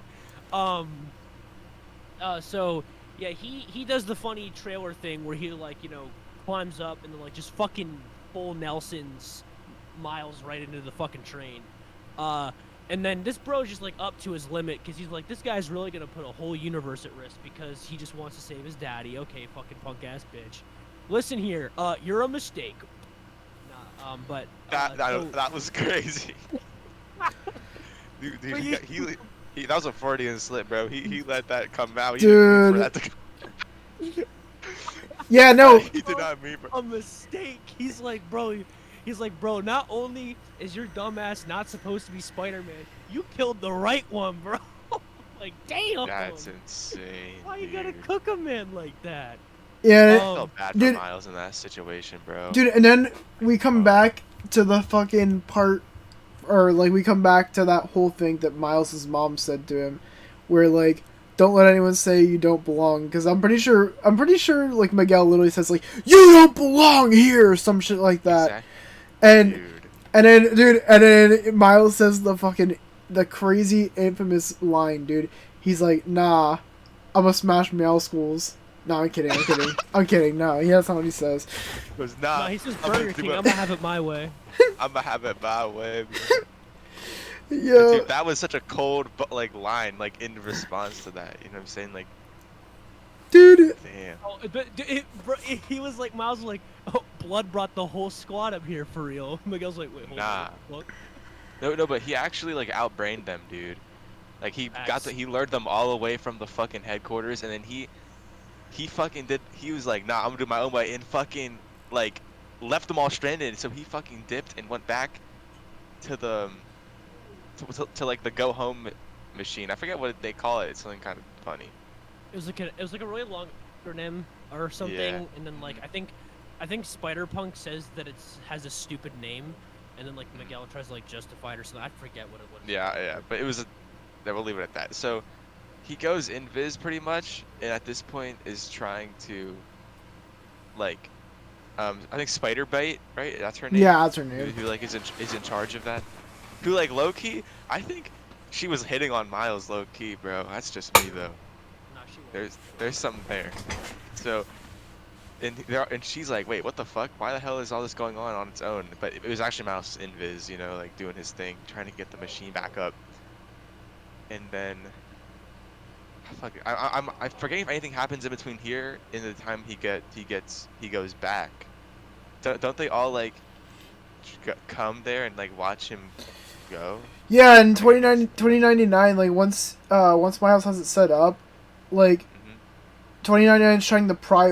so yeah, he does the funny trailer thing where he like climbs up and then like just fucking full Nelson's Miles right into the fucking train. And then this bro's just like up to his limit because he's like, this guy's really gonna put a whole universe at risk because he just wants to save his daddy. Okay, fucking punk ass bitch. Listen here, you're a mistake. Nah, but that was crazy. dude, that was a Freudian slip, bro. He let that come out. He didn't mean for that to come. Yeah, no. He did not mean for a mistake. He's like, bro, not only is your dumbass not supposed to be Spider-Man, you killed the right one, bro. Like, damn. That's insane. Why you dude. gotta cook a man like that? Yeah, I felt bad for Miles in that situation, bro. dude. And then we come back to the fucking part, or like we come back to that whole thing that Miles's mom said to him, where like, don't let anyone say you don't belong, because I'm pretty sure like Miguel literally says like, you don't belong here, or some shit like that. Exactly. And then Miles says the crazy infamous line, dude. He's like, nah, I'm gonna smash male schools. No, I'm kidding. I'm kidding. No, that's not what he says. It was not. No, he says Burger King. I'm gonna have it my way. I'm gonna have it my way. Yeah. Dude, that was such a cold line, like in response to that. You know what I'm saying? Like, dude. Damn. Oh, but he was like, Miles was like, oh, Blood brought the whole squad up here for real. Miguel's like, wait, hold on. What? No, but he actually like outbrained them, dude. Like he lured them all away from the fucking headquarters, and then he was like, nah, I'm gonna do my own way, and fucking like left them all stranded. So he fucking dipped and went back to the to like the go home machine. I forget what they call it. It's something kind of funny. It was like a really long acronym or something, Yeah. and then like I think Spider-Punk says that it has a stupid name, and then like Miguel tries to like justify it or something. I forget what it was. Yeah, but it was we'll leave it at that. So he goes invis pretty much, and at this point is trying to like I think Spider-Bite, right? That's her name. Yeah, that's her name. Who like is in charge of that. Who like low key? I think she was hitting on Miles low key, bro. That's just me though. No, she wasn't. There's something there. So and she's like, wait, what the fuck? Why the hell is all this going on its own? But it was actually Mouse invis, like doing his thing, trying to get the machine back up. And then I'm forgetting if anything happens in between here and the time he goes back. Don't they all like come there and like watch him go? Yeah, in 2099, like once Miles has it set up, like 2099 is trying to pry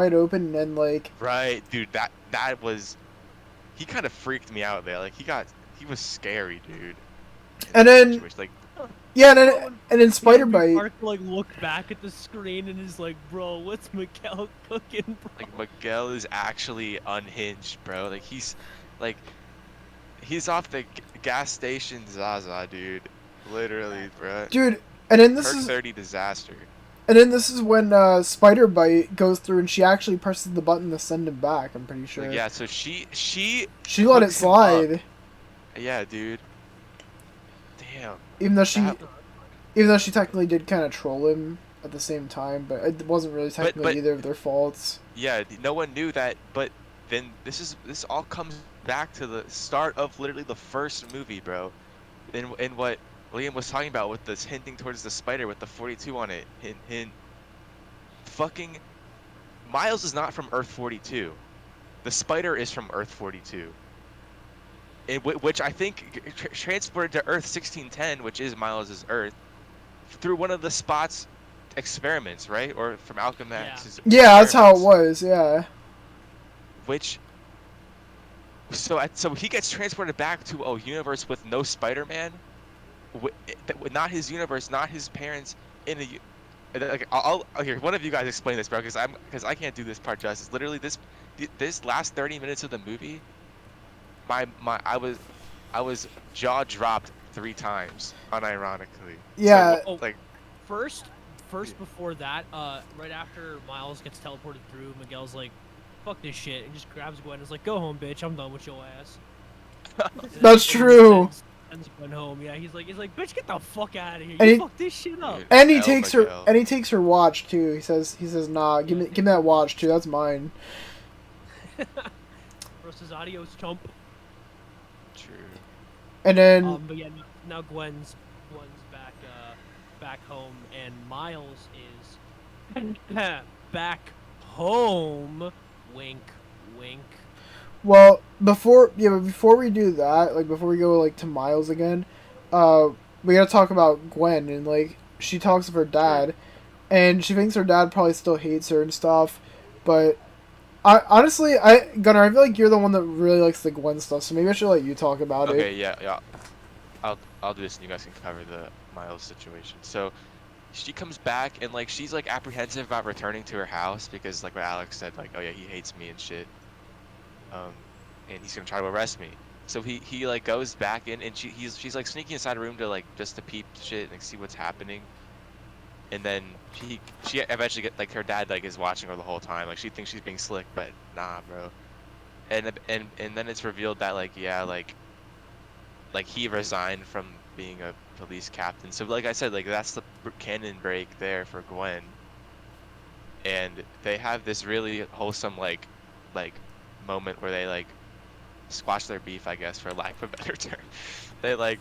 it open, and then like right, dude, that was, he kind of freaked me out there. Like he was scary, dude. And then like, yeah, and then Spider-Bite. Mark like looked back at the screen and is like, bro, what's Miguel cooking, bro? like Miguel is actually unhinged, bro. Like he's off the gas station Zaza, dude. Literally, bro. Dude, and then this Perk is 30 disaster. And then this is when Spider-Bite goes through and she actually presses the button to send him back, I'm pretty sure. Yeah, so she let it slide. Yeah, dude. Damn. Even though she technically did kind of troll him at the same time, but it wasn't really technically either of their faults. Yeah, no one knew that, but then this all comes back to the start of literally the first movie, bro. In what Liam was talking about with this hinting towards the spider with the 42 on it. Hint, hint. Fucking Miles is not from Earth 42. The spider is from Earth 42. Which I think transported to Earth 1610, which is Miles's Earth, through one of the Spot's experiments, right? Or from Alchemax's Yeah, that's how it experiments. was. Yeah. Which so he gets transported back to a universe with no Spider-Man, not his universe, not his parents in a. Like, here, one of you guys explain this, bro, because I can't do this part justice. Literally, this last 30 minutes of the movie, my I was jaw dropped 3 times, unironically. Yeah. So Oh, like, first before that, right after Miles gets teleported through, Miguel's like, "Fuck this shit," and just grabs Gwen and is like, "Go home, bitch. I'm done with your ass." That's true. Sends Gwen home. Yeah, he's like, "Bitch, get the fuck out of here. And You he- fuck this shit up." dude, And he El takes Miguel. her watch too. He says, "Nah, give me that watch too. That's mine." Versus adios, chump. True. And then But yeah, now Gwen's back home, and Miles is back home. Wink, wink. well, before we do that, like before we go like to Miles again, we gotta talk about Gwen and like she talks of her dad, and she thinks her dad probably still hates her and stuff, but Gunnar, I feel like you're the one that really likes the Gwen stuff, so maybe I should let you talk about it. Okay, yeah. I'll do this and you guys can cover the Miles situation. So she comes back and like she's like apprehensive about returning to her house because like what Alex said, like, oh yeah, he hates me and shit. And he's gonna try to arrest me. So he like goes back in and she's like sneaking inside a room to like just to peep shit and see what's happening. And then she eventually get like her dad like is watching her the whole time. Like she thinks she's being slick, but nah, bro. And then it's revealed that like yeah, like he resigned from being a police captain. So like I said, like that's the canon break there for Gwen. And they have this really wholesome like moment where they like squash their beef, I guess, for lack of a better term. They like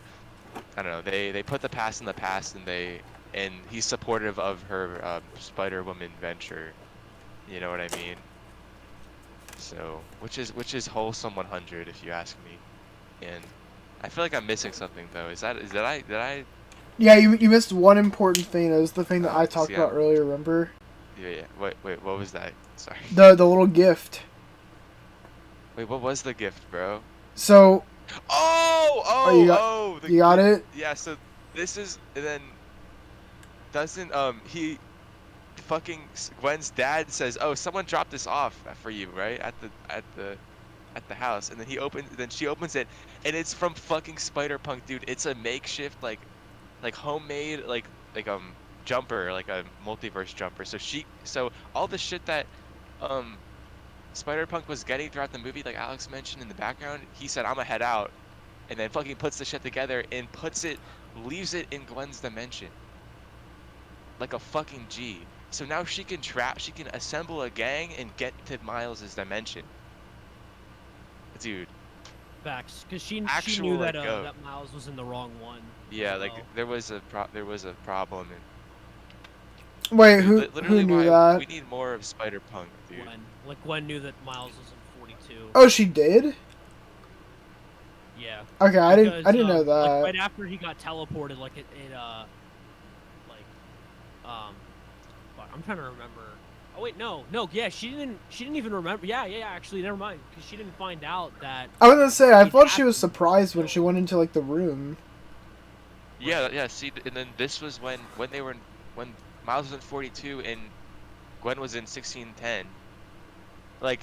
I don't know, they put the past in the past and he's supportive of her Spider-Woman venture. You know what I mean? So which is wholesome 100 if you ask me. And I feel like I'm missing something though. Did I Yeah, you missed one important thing. That was the thing that I talked see, about earlier. Remember yeah. Wait, what was that? Sorry. the little gift. Wait, what was the gift, bro? So The you got it. Yeah, so this is and then doesn't he fucking Gwen's dad says, "Oh, someone dropped this off for you, right? At the house." And then she opens it and it's from fucking Spider-Punk, dude. It's a makeshift like homemade jumper, like a multiverse jumper. So all the shit that Spider-Punk was getting throughout the movie, like Alex mentioned in the background, he said, "I'm gonna head out," and then fucking puts the shit together and leaves it in Gwen's dimension, like a fucking G. So now she can assemble a gang and get to Miles's dimension, dude. Facts, because she Actual, knew that like, that Miles was in the wrong one. Yeah, as like well. there was a problem. Wait, And who literally knew why that? we need more of Spider-Punk, dude. Gwen knew that Miles was in 42. Oh, she did. Yeah. Okay, I didn't Because, know that. Like, right after he got teleported, like fuck, I'm trying to remember. Oh wait, no, yeah, she didn't even remember. Yeah, actually, never mind, because she didn't find out that. I was gonna say I it thought she was happened surprised when until- she went into like the room. Yeah. See, and then this was when Miles was in 42 and Gwen was in 1610. Like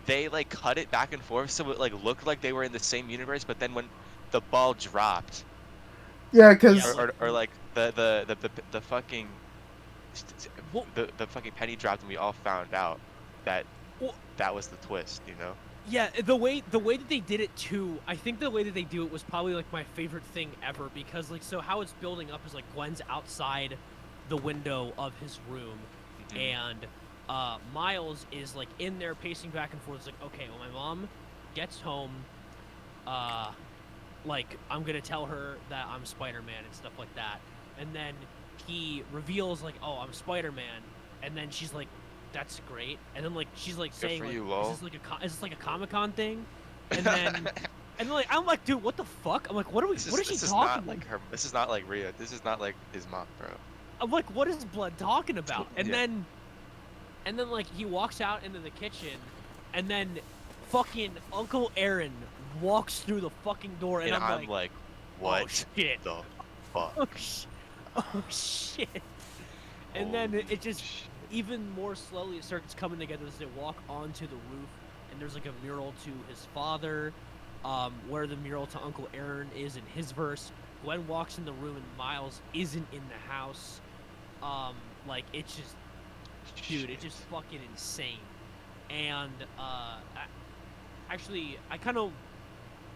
they like cut it back and forth so it like looked like they were in the same universe, but then when the ball dropped, Yeah, because Yeah, or like the fucking Well- the fucking penny dropped and we all found out that Well- that was the twist, you know? Yeah, the way that they did it too, I think the way that they do it was probably like my favorite thing ever, because like so how it's building up is like Gwen's outside the window of his room, Mhm. and Miles is like in there pacing back and forth. It's like, okay, when my mom gets home, like I'm gonna tell her that I'm Spider-Man and stuff like that. And then he reveals like, oh, I'm Spider-Man, and then she's like, that's great. And then like she's like Good saying for like, you, lol. is this like a Comic-Con thing? And then and like I'm like, dude, what the fuck? I'm like, what is she This is talking? not like her. This is not like Rhea. This is not like his mom, bro. I'm like, what is Blood talking about? And Yeah. then like he walks out into the kitchen, and then fucking Uncle Aaron walks through the fucking door, and I'm like, what oh shit, the fuck? oh shit. And then it just even more slowly it starts coming together as they walk onto the roof, and there's like a mural to his father, where the mural to Uncle Aaron is in his verse. Gwen walks in the room and Miles isn't in the house. Like it's just, dude, it's just fucking insane. And actually, I kind of,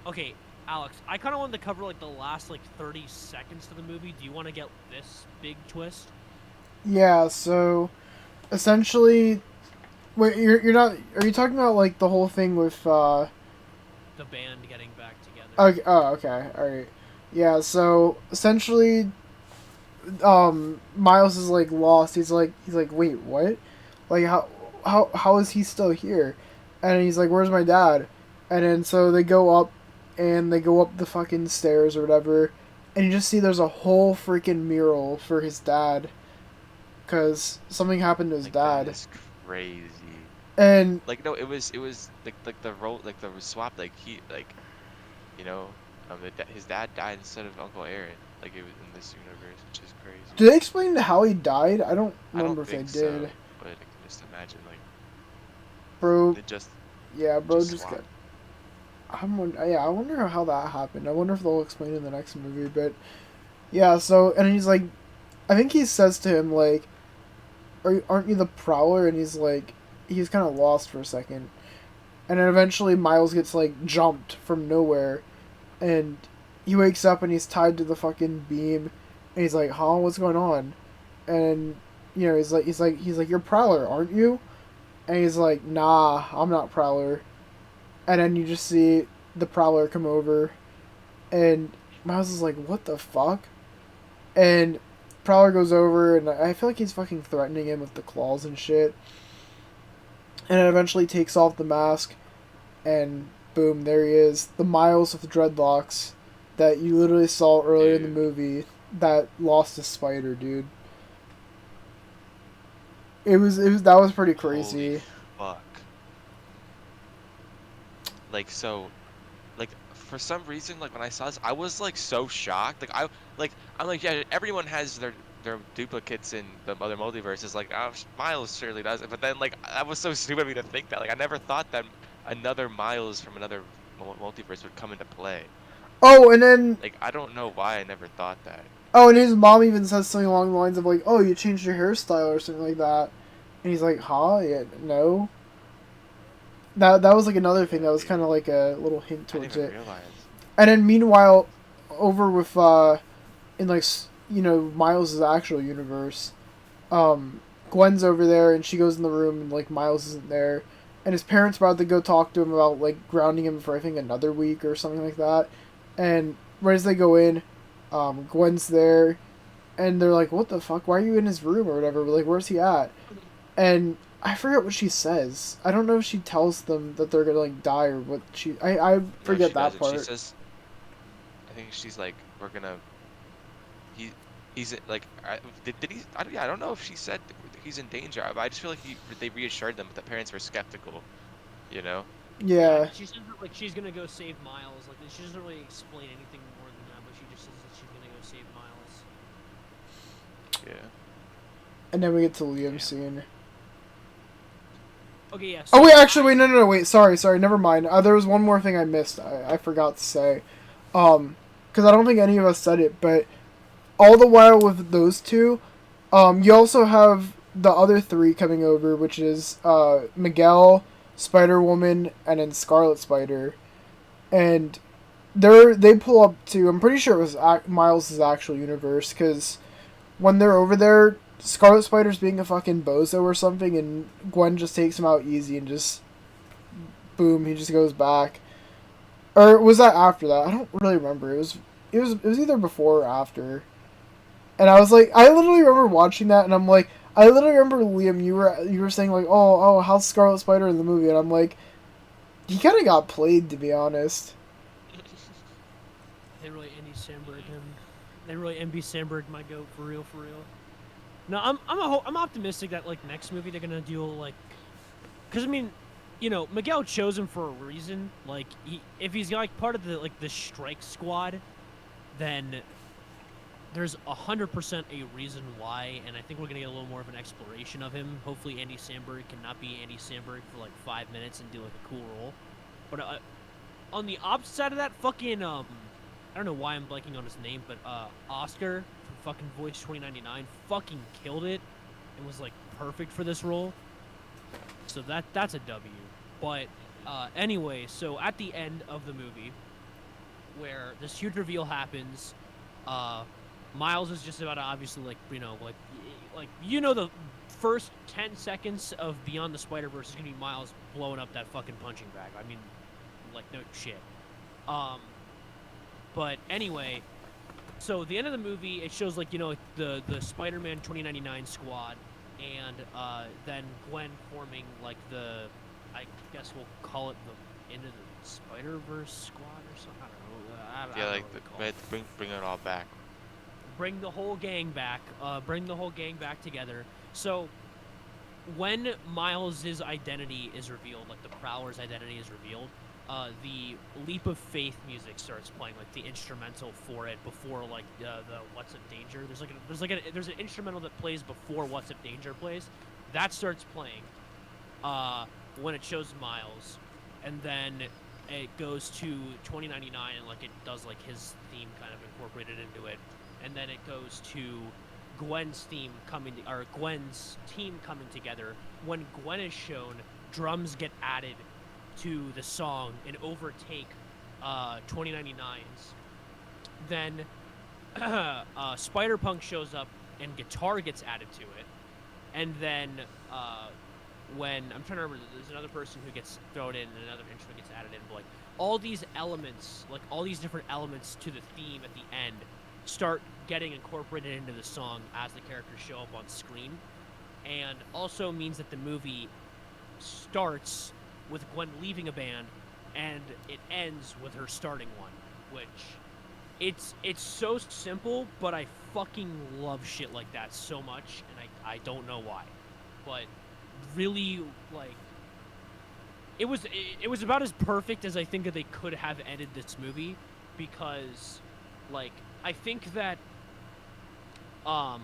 okay, Alex, I kind of wanted to cover like the last like 30 seconds to the movie. Do you want to get this big twist? Yeah, so essentially, wait, you're not. Are you talking about like the whole thing with The band getting back together. Okay, oh, okay, all right. Yeah, so essentially, Miles is like lost. He's like, wait, what? Like, how is he still here? And he's like, where's my dad? And then so they go up, and they go up the fucking stairs or whatever, and you just see there's a whole freaking mural for his dad, because something happened to his dad. That is crazy. And Like no, it was like the role, like the swap, like he like, you know, his dad died instead of Uncle Aaron. Like it was in this universe, which is crazy. did they explain how he died? I don't remember if they think did. so, but I can just imagine like Bro, they just yeah, bro, just swap. got. I wonder how that happened. I wonder if they'll explain it in the next movie. But yeah, so and he's like, I think he says to him like, aren't you the Prowler? And he's like, he's kind of lost for a second, and then eventually Miles gets like jumped from nowhere, and he wakes up and he's tied to the fucking beam, and he's like, huh, what's going on? And you know, he's like, you're Prowler, aren't you? And he's like, nah, I'm not Prowler. And then you just see the Prowler come over, and Miles is like, what the fuck? And Prowler goes over, and I feel like he's fucking threatening him with the claws and shit. And it eventually takes off the mask, and boom, there he is. The Miles with dreadlocks that you literally saw earlier in the movie that lost a spider, dude. It was that was pretty crazy. Holy fuck. Like so, like for some reason, like when I saw this, I was like so shocked. I'm like, yeah, everyone has their duplicates in the other multiverses. Like, Miles surely does. But then, like, that was so stupid of me to think that. Like, I never thought that another Miles from another multiverse would come into play. Oh, and then Like, I don't know why I never thought that. oh, and his mom even says something along the lines of like, "Oh, you changed your hairstyle" or something like that. And he's like, "Huh? Yeah, no." That was like another thing that was kind of like a little hint I didn't towards even it. realize. And then meanwhile, over with in like you know Miles' actual universe, Gwen's over there and she goes in the room and like Miles isn't there, and his parents about to go talk to him about like grounding him for I think another week or something like that. And right as they go in, Gwen's there, and they're like, "What the fuck? Why are you in his room or whatever? Like, where's he at?" And I forget what she says. I don't know if she tells them that they're gonna like die or what she. I forget she that doesn't. part. She says, I think she's like, we're gonna. He's like, did he? I don't know if she said he's in danger. I just feel like they reassured them, but the parents were skeptical. You know. Yeah. She says that, like she's gonna go save Miles. Like she doesn't really explain anything more than that, but she just says that she's gonna go save Miles. Yeah. And then we get to Liam's scene. Okay, yeah. Oh wait, actually, wait, no, wait, sorry, never mind. There was one more thing I missed. I forgot to say, because I don't think any of us said it, but all the while with those two, you also have the other three coming over, which is Miguel, Spider-Woman, and then Scarlet Spider, and they pull up to. I'm pretty sure it was Miles' actual universe, because when they're over there, Scarlet Spider's being a fucking bozo or something, and Gwen just takes him out easy and just boom, he just goes back. Or was that after that? I don't really remember. It was either before or after. And I was like, I literally remember watching that, and I'm like, I literally remember Liam, you were saying like, oh, how's Scarlet Spider in the movie? And I'm like, he kind of got played, to be honest. They really Andy Samberg him. They really MB Samberg my goat for real. No, I'm optimistic that like next movie they're gonna do like, cause I mean, you know, Miguel chose him for a reason. Like, if he's like part of the strike squad, then there's 100% a reason why, and I think we're gonna get a little more of an exploration of him. Hopefully, Andy Samberg cannot be Andy Samberg for like 5 minutes and do like a cool role. But on the opposite side of that, fucking I don't know why I'm blanking on his name, but Oscar from fucking Voyage 2099 fucking killed it and was like perfect for this role. So that's a W. But anyway, so at the end of the movie, where this huge reveal happens, Miles is just about to obviously the first 10 seconds of Beyond the Spider-Verse is gonna be Miles blowing up that fucking punching bag. I mean, like, no shit. But anyway, so the end of the movie, it shows like, you know, the Spider-Man 2099 squad, and then Gwen forming like I guess we'll call it the end of the Spider-Verse squad or something. I don't know. Yeah, like bring it all back. Bring the whole gang back. Bring the whole gang back together. So when Miles' identity is revealed, like the Prowler's identity is revealed, the Leap of Faith music starts playing, like the instrumental for it before like the What's Up Danger. There's an instrumental that plays before What's Up Danger plays. That starts playing when it shows Miles, and then it goes to 2099 and like it does like his theme kind of incorporated into it, and then it goes to Gwen's team coming together. When Gwen is shown, drums get added to the song and overtake 2099's. Then Spider-Punk shows up and guitar gets added to it. And then when I'm trying to remember, there's another person who gets thrown in and another instrument gets added in. But like all these elements, like all these different elements to the theme at the end, start getting incorporated into the song as the characters show up on screen, and also means that the movie starts with Gwen leaving a band and it ends with her starting one, which it's so simple, but I fucking love shit like that so much, and I don't know why, but really, like, it was about as perfect as I think that they could have ended this movie, because like I think that now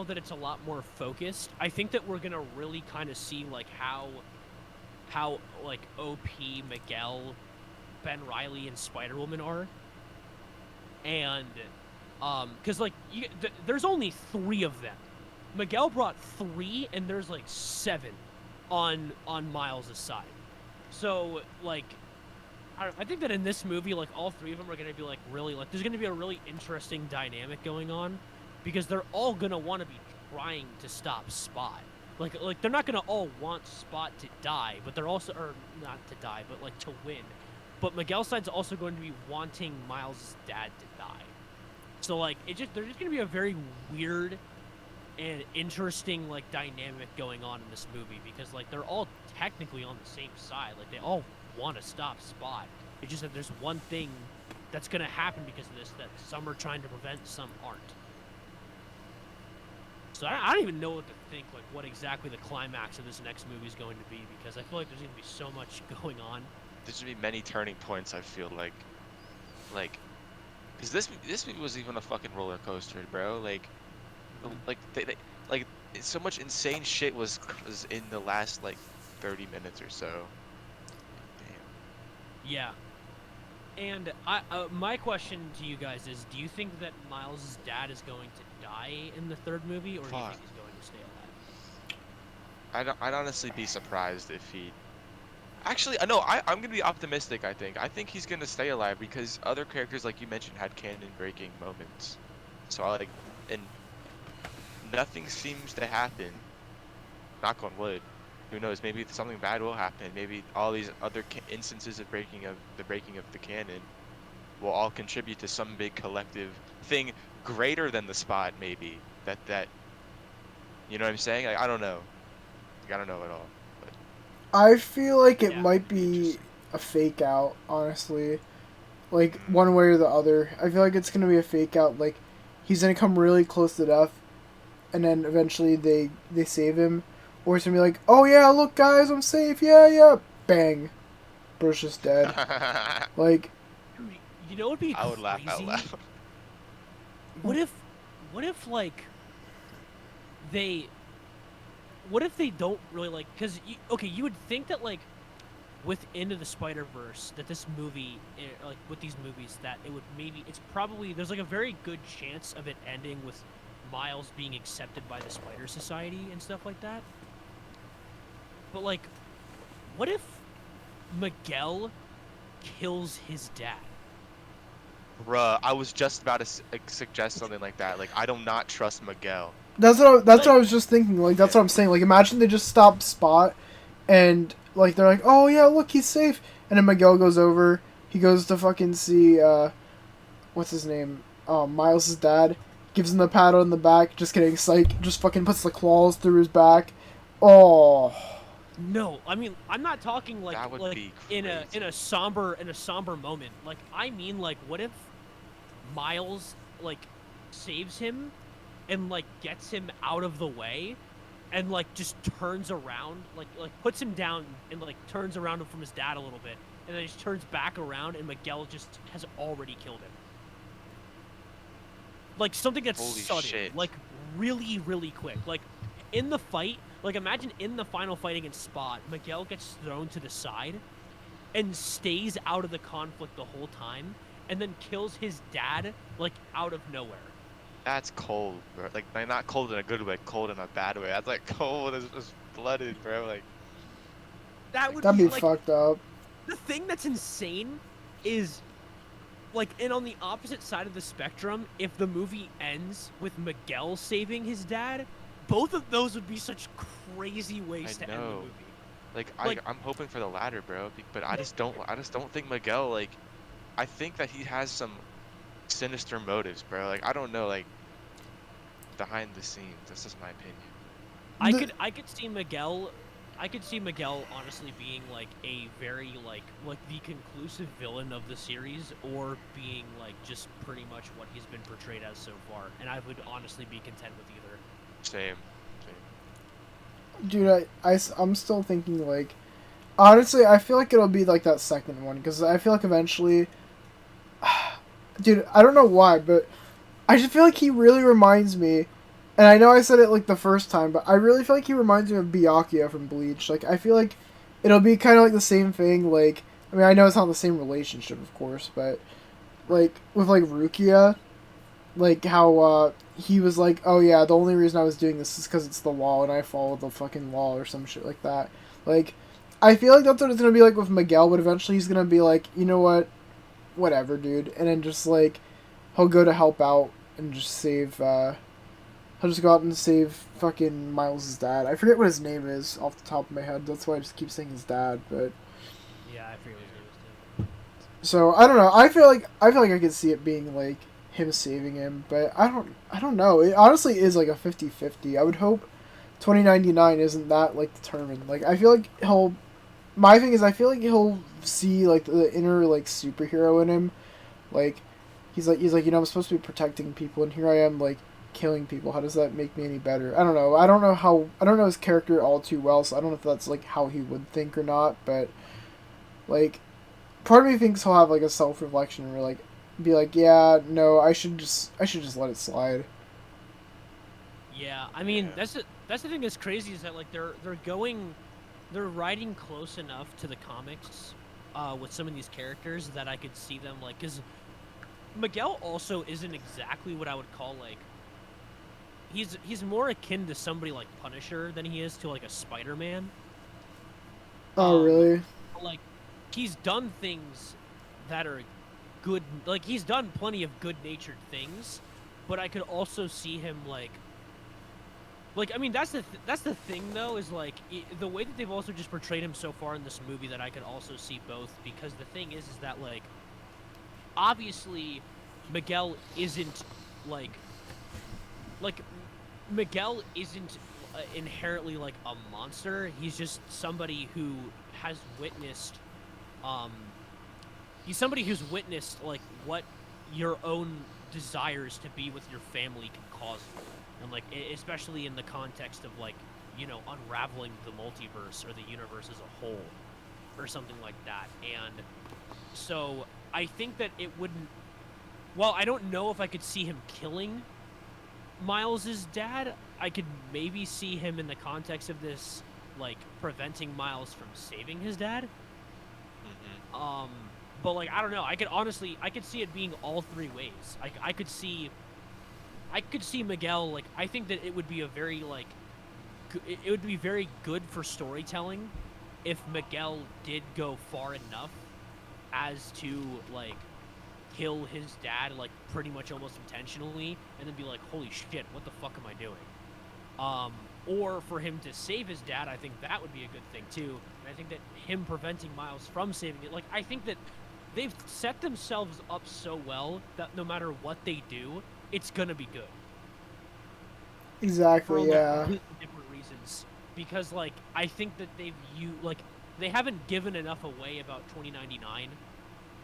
that it's a lot more focused, I think that we're gonna really kind of see like how like OP Miguel, Ben Reilly, and Spider-Woman are, and because like there's only 3 of them. Miguel brought 3, and there's like 7 on Miles' side. So like I think that in this movie, like all 3 of them are gonna be like really like there's gonna be a really interesting dynamic going on, because they're all gonna want to be trying to stop Spot. Like they're not gonna all want Spot to die, but they're also, or not to die, but like to win. But Miguel's side's also going to be wanting Miles' dad to die. So like there's just gonna be a very weird and interesting like dynamic going on in this movie, because like they're all technically on the same side. Like they all want to stop Spot. It's just that there's one thing that's gonna happen because of this that some are trying to prevent, some aren't. So I don't even know what to think, like what exactly the climax of this next movie is going to be, because I feel like there's gonna be so much going on. There's gonna be many turning points. I feel like, because this movie was even a fucking roller coaster, bro. They so much insane shit was in the last like 30 minutes or so. Damn. Yeah. And my question to you guys is, do you think that Miles' dad is going to die in the 3rd movie, or do you think he's going to stay alive? I'd honestly be surprised if he... Actually, no, I'm going to be optimistic, I think he's going to stay alive, because other characters, like you mentioned, had canon-breaking moments. So nothing seems to happen. Knock on wood. Who knows? Maybe something bad will happen. Maybe all these other instances of breaking of the canon will all contribute to some big collective thing greater than the spot. Maybe that you know what I'm saying? Like I don't know. Like, I don't know at all. But I feel like it Yeah, might be interesting. a fake out, honestly. Like, one way or the other. I feel like it's gonna be a fake out. Like, he's gonna come really close to death, and then eventually they save him. Or it's gonna be like, oh yeah, look guys, I'm safe, yeah, yeah. Bang. Bro's just dead. Like, You know what would be I would laugh out crazy? loud. What if like they, what if they don't really like? Because okay, you would think that like with Into the Spider-Verse that this movie, like with these movies, that it would maybe it's probably there's like a very good chance of it ending with Miles being accepted by the Spider Society and stuff like that. But like, what if Miguel kills his dad? Bruh, I was just about to suggest something like that. Like I do not trust Miguel. that's what I Like, was just thinking. Like, that's Yeah. what I'm saying. Like, imagine they just stop Spot, and, like, they're like, oh yeah, look, he's safe. And then Miguel goes over, he goes to fucking see, what's his name? Miles' dad. Gives him the pat on the back. Just kidding. Psych. Just fucking puts the claws through his back. Oh. no, I mean I'm not talking like That would like be in a crazy. somber moment. Like I mean like what if Miles like saves him and like gets him out of the way and like just turns around like puts him down and like turns around from his dad a little bit and then just turns back around and Miguel just has already killed him. Like something that's Holy sudden, shit. like really quick. Like in the fight, like imagine in the final fight against Spot, Miguel gets thrown to the side and stays out of the conflict the whole time and then kills his dad like out of nowhere. That's cold, bro. Like not cold in a good way, cold in a bad way. That's like cold as blooded, bro. That would That'd be be like fucked up. the thing that's insane is like and on the opposite side of the spectrum, if the movie ends with Miguel saving his dad, both of those would be such crazy ways I to end the know. movie. Like Like I'm hoping for the latter, bro. But I just don't think Miguel like. I think that he has some sinister motives, bro. Like I don't know, like behind the scenes. That's just my opinion. I could see Miguel honestly being like a very like the conclusive villain of the series or being like just pretty much what he's been portrayed as so far, and I would honestly be content with either. Same. Dude, I'm still thinking, like, honestly, I feel like it'll be like that second one, because I feel like eventually, dude, I don't know why, but I just feel like he really reminds me, and I know I said it like the first time, but I really feel like he reminds me of Byakuya from Bleach. Like, I feel like it'll be kind of like the same thing. Like, I mean, I know it's not the same relationship, of course, but like with like Rukia, like how he was like, oh yeah, the only reason I was doing this is because it's the law and I follow the fucking law or some shit like that. Like, I feel like that's what it's gonna be like with Miguel, but eventually he's gonna be like, you know what, whatever, dude, and then just like he'll go to help out and just save. He'll just go out and save fucking Miles' dad. I forget what his name is off the top of my head. That's why I just keep saying his dad. But Yeah, I forget what his name is too. so I don't know. I feel like I could see it being like him saving him, but I don't know. It honestly is like a 50-50. I would hope 2099 isn't that like determined. Like I feel like he'll. My thing is I feel like he'll see like the inner like superhero in him, like he's like you know I'm supposed to be protecting people and here I am like killing people. How does that make me any better? I don't know. I don't know his character all too well, so I don't know if that's like how he would think or not. But like, part of me thinks he'll have like a self reflection where like be like, yeah, no, I should just let it slide. Yeah, I mean Yeah. that's the thing that's crazy is that like they're riding close enough to the comics with some of these characters that I could see them like because Miguel also isn't exactly what I would call like he's more akin to somebody like Punisher than he is to like a Spider-Man. Oh really? Like he's done things that are good like he's done plenty of good-natured things, but I could also see him like Like, I mean, that's the thing though, is like the way that they've also just portrayed him so far in this movie, that I could also see both, because the thing is that like obviously Miguel isn't like like Miguel isn't inherently like a monster. He's just somebody who has witnessed um he's somebody who's witnessed like what your own desires to be with your family can cause you. And like especially in the context of like, you know, unraveling the multiverse or the universe as a whole or something like that. And so I think that it wouldn't, well, I don't know if I could see him killing Miles's dad. I could maybe see him in the context of this like preventing Miles from saving his dad. But like I don't know. I could see it being all three ways. I could see Miguel, like I think that it would be a very like it would be very good for storytelling if Miguel did go far enough as to like kill his dad like pretty much almost intentionally, and then be like, holy shit, what the fuck am I doing? Or for him to save his dad, I think that would be a good thing too. And I think that him preventing Miles from saving it, like I think that they've set themselves up so well that no matter what they do, it's gonna be good. Exactly, yeah. For different reasons, because like I think that they haven't given enough away about 2099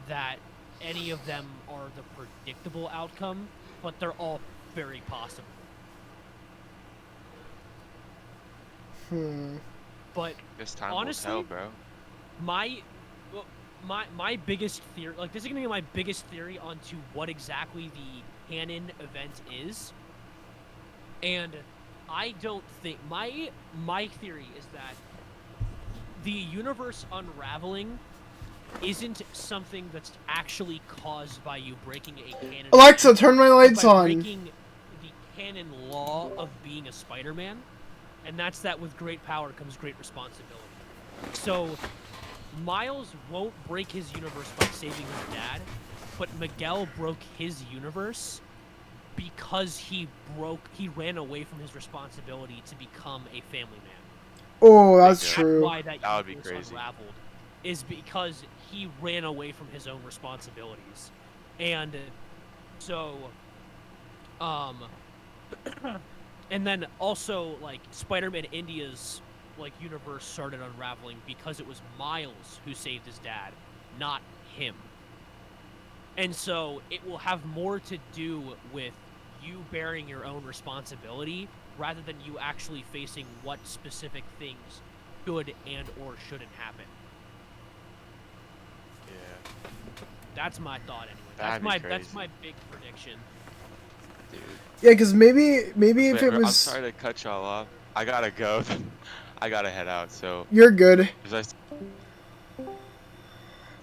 that any of them are the predictable outcome, but they're all very possible. But This time honestly, will tell, bro. my biggest theory, like this is gonna be my biggest theory onto what exactly the canon event is, and I don't think my theory is that the universe unraveling isn't something that's actually caused by you breaking a canon. Alexa, turn my lights by on. breaking the canon law of being a Spider-Man, and that's that with great power comes great responsibility. So Miles won't break his universe by saving his dad, but Miguel broke his universe because he ran away from his responsibility to become a family man. Oh, that's That's true. why that would be universe crazy. unraveled, is because he ran away from his own responsibilities. And so and then also like Spider-Man India's like universe started unraveling because it was Miles who saved his dad, not him. And so it will have more to do with you bearing your own responsibility rather than you actually facing what specific things should and or shouldn't happen. Yeah. That's my thought anyway. That'd be That's crazy. my big prediction. Dude. Yeah, because maybe if Wait, it I'm was... sorry to cut y'all off. I gotta go. I gotta head out. So, You're good.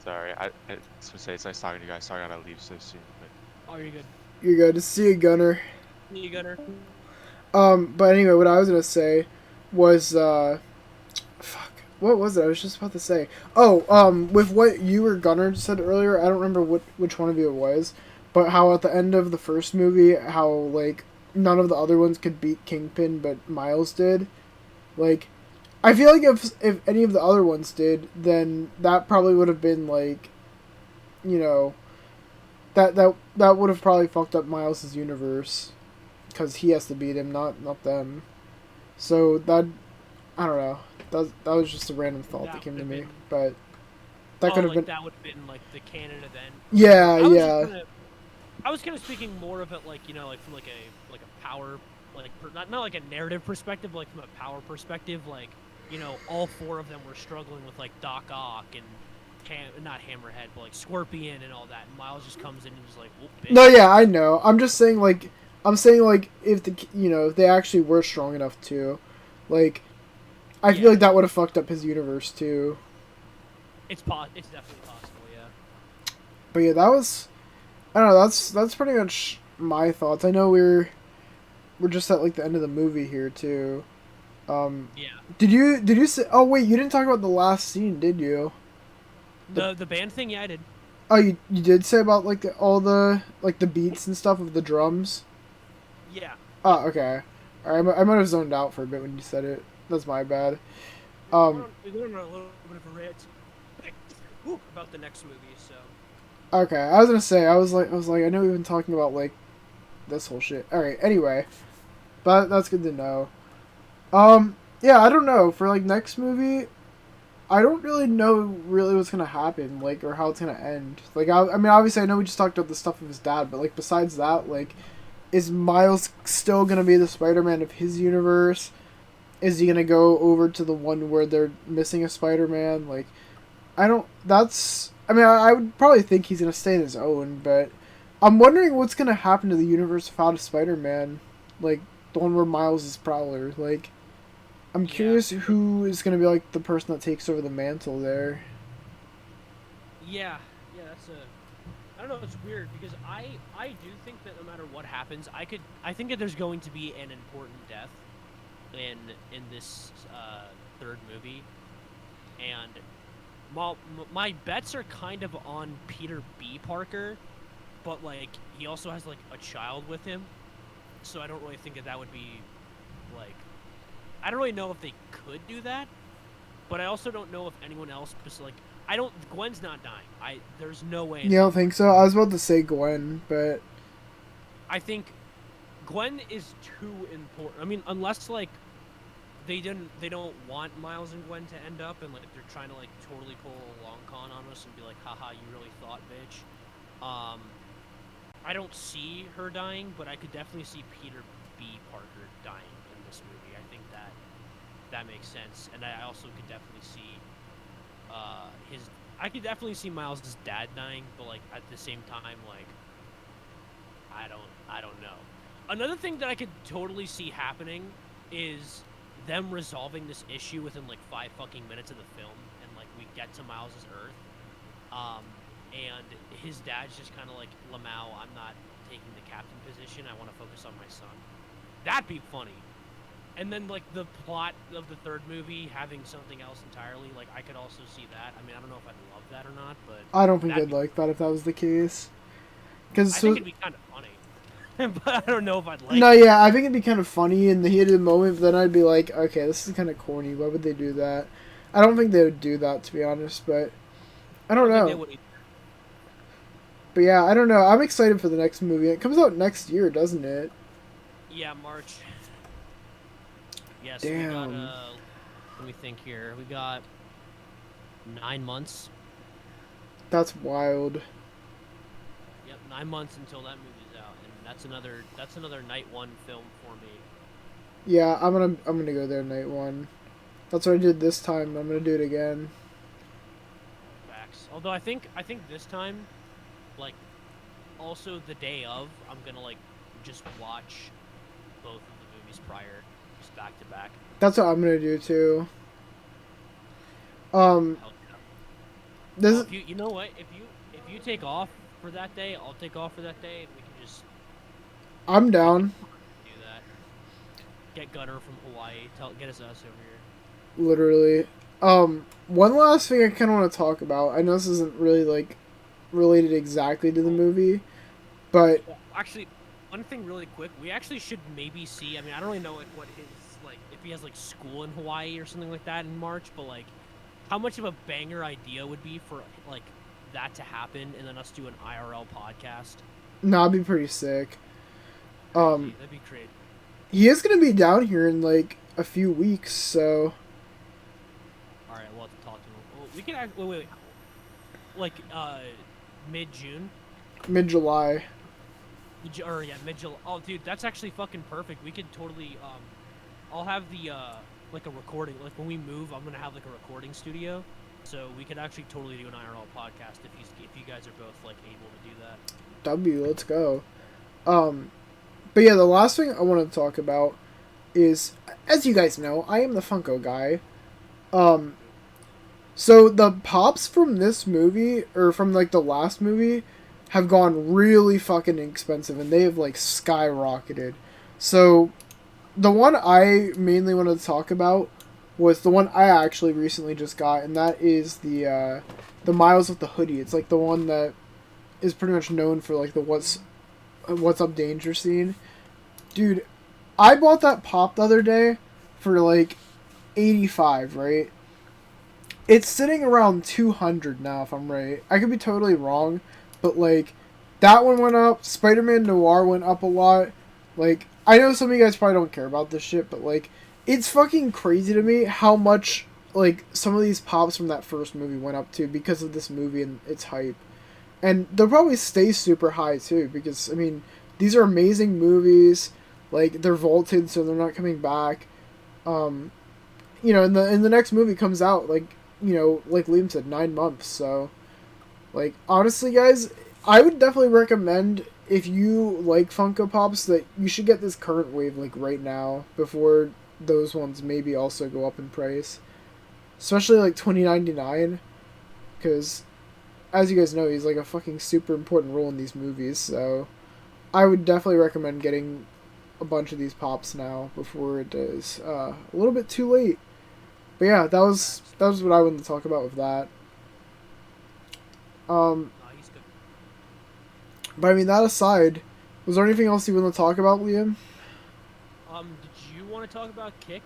sorry. I just want to say it's nice talking to you guys. Sorry I gotta leave so soon. But Oh, you're good. You're good. See you, Gunnar. See you, Gunnar. But anyway, what I was gonna say was, fuck, what was it? I was just about to say. Oh, with what you or Gunnar said earlier, I don't remember which one of you it was, but how at the end of the first movie, how like none of the other ones could beat Kingpin, but Miles did. Like, I feel like if any of the other ones did, then that probably would have been like, you know, that would have probably fucked up Miles' universe. Because he has to beat him, not them. So that, I don't know. That was just a random thought that came to me. But that could have been. That would have been like the canon event. Yeah, yeah. I was kind of speaking more of it like, you know, like from like a power, like not like a narrative perspective, like from a power perspective, like, you know, all four of them were struggling with like Doc Ock and not Hammerhead, but like Scorpion and all that. And Miles just comes in and just like, whoop, bitch. No, yeah, I know. I'm saying like if if they actually were strong enough to, like, I feel like that would have fucked up his universe too. It's definitely possible, yeah. But yeah, I don't know. That's pretty much my thoughts. I know we're just at like the end of the movie here too. Yeah. Did you say? Oh wait, you didn't talk about the last scene, did you? The band thing, yeah, I did. Oh, you did say about like all the like the beats and stuff of the drums. Yeah. Oh, okay. I might have zoned out for a bit when you said it. That's my bad. We went on a little bit of a rant about the next movie, so. Okay, I was gonna say, I was like, I know we've been talking about like this whole shit. All right, anyway, but that's good to know. Yeah, I don't know for like next movie. I don't really know really what's gonna happen, like, or how it's gonna end. Like, I mean, obviously, I know we just talked about the stuff of his dad, but like, besides that, like, is Miles still gonna be the Spider-Man of his universe? Is he gonna go over to the one where they're missing a Spider-Man? Like, I don't. That's. I mean, I would probably think he's gonna stay in his own, but I'm wondering what's gonna happen to the universe without a Spider-Man, like the one where Miles is Prowler. Like, I'm curious who is gonna be like the person that takes over the mantle there. Yeah, that's a. I don't know. It's weird because I do think that no matter what happens, I think that there's going to be an important death in this third movie, and my bets are kind of on Peter B. Parker, but like he also has like a child with him, so I don't really think that would be like. I don't really know if they could do that, but I also don't know if anyone else. Like, Gwen's not dying. There's no way. You don't think so? I was about to say Gwen, but I think Gwen is too important. I mean, unless like they don't want Miles and Gwen to end up, and like they're trying to like totally pull a long con on us and be like, haha, you really thought, bitch. I don't see her dying, but I could definitely see Peter B. Parker dying in this movie. I think that makes sense, and I also could definitely see I could definitely see Miles' dad dying, but like at the same time, like I don't know. Another thing that I could totally see happening is them resolving this issue within like 5 fucking minutes of the film, and like we get to Miles' Earth, and his dad's just kind of like, Lamau, I'm not taking the captain position. I want to focus on my son. That'd be funny. And then like the plot of the third movie having something else entirely, like I could also see that. I mean, I don't know if I'd love that or not, but I don't think I'd like that if that was the case. I think it'd be kind of funny. But I don't know if I'd like No, it. yeah, I think it'd be kind of funny in the heat of the moment, but then I'd be like, okay, this is kind of corny. Why would they do that? I don't think they would do that, to be honest, but I don't know. But yeah, I don't know. I'm excited for the next movie. It comes out next year, doesn't it? Yeah, March. Yes. Damn. We got, let me think here. We got 9 months. That's wild. Yep, 9 months until that movie's out, and that's another night one film for me. Yeah, I'm gonna go there night one. That's what I did this time. I'm gonna do it again. Facts. Although I think this time, like, also the day of, I'm gonna like just watch both of the movies prior, just back to back. That's what I'm gonna do too. Hell yeah. This Well, if you know what? If you take off for that day, I'll take off for that day, and we can just I'm down. do that. Get Gunnar from Hawaii. Get us over here. Literally. One last thing I kind of want to talk about. I know this isn't really like related exactly to the movie, but Well, actually, one thing really quick. We actually should maybe see. I mean, I don't really know what his like if he has like school in Hawaii or something like that in March, but like how much of a banger idea would be for like that to happen and then us do an IRL podcast. nah, it'd be pretty sick. That'd be great. He is gonna be down here in like a few weeks, so All right, we'll have to talk to him. Well, we can wait. Like mid-June. mid-July. Mid-July. Oh, dude, that's actually fucking perfect. We could totally I'll have the like a recording. Like when we move, I'm gonna have like a recording studio, so we could actually totally do an IRL podcast if you guys are both like able to do that. W, let's go. But yeah, the last thing I want to talk about is, as you guys know, I am the Funko guy. So the pops from this movie, or from like the last movie, have gone really fucking expensive, and they have like skyrocketed. So the one I mainly wanted to talk about was the one I actually recently just got, and that is the Miles with the hoodie. It's like the one that is pretty much known for like the What's Up Danger scene. Dude, I bought that pop the other day for like 85, right? It's sitting around 200 now, if I'm right. I could be totally wrong, but like that one went up. Spider-Man Noir went up a lot. Like, I know some of you guys probably don't care about this shit, but like it's fucking crazy to me how much like some of these pops from that first movie went up to because of this movie and its hype. And they'll probably stay super high too because I mean, these are amazing movies. Like, they're vaulted, so they're not coming back. You know, and the next movie comes out like, you know, like Liam said, 9 months. So, like, honestly, guys, I would definitely recommend if you like Funko Pops that you should get this current wave like right now before those ones maybe also go up in price, especially like 2099, because as you guys know, he's like a fucking super important role in these movies. So, I would definitely recommend getting a bunch of these pops now before it is a little bit too late. But yeah, that was what I wanted to talk about with that. He's good. But I mean, that aside, was there anything else you want to talk about, Liam? Did you want to talk about Kick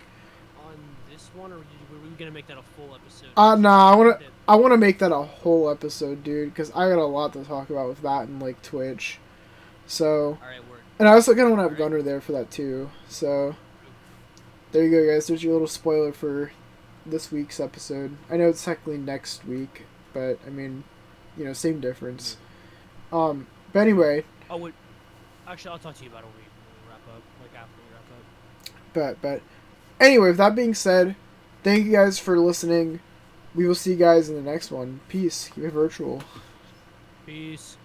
on this one, or were we gonna make that a full episode? Nah, I want to make that a whole episode, dude, because I got a lot to talk about with that and like Twitch. So, All right, word. and I also kind of want to have Gunnar there for that too. So, there you go, guys. There's your little spoiler for this week's episode. I know it's technically next week, but I mean, you know, same difference. But anyway. Oh wait, actually, I'll talk to you about it when we wrap up, like after we wrap up. But anyway, with that being said, thank you guys for listening. We will see you guys in the next one. Peace. Keep it virtual. Peace.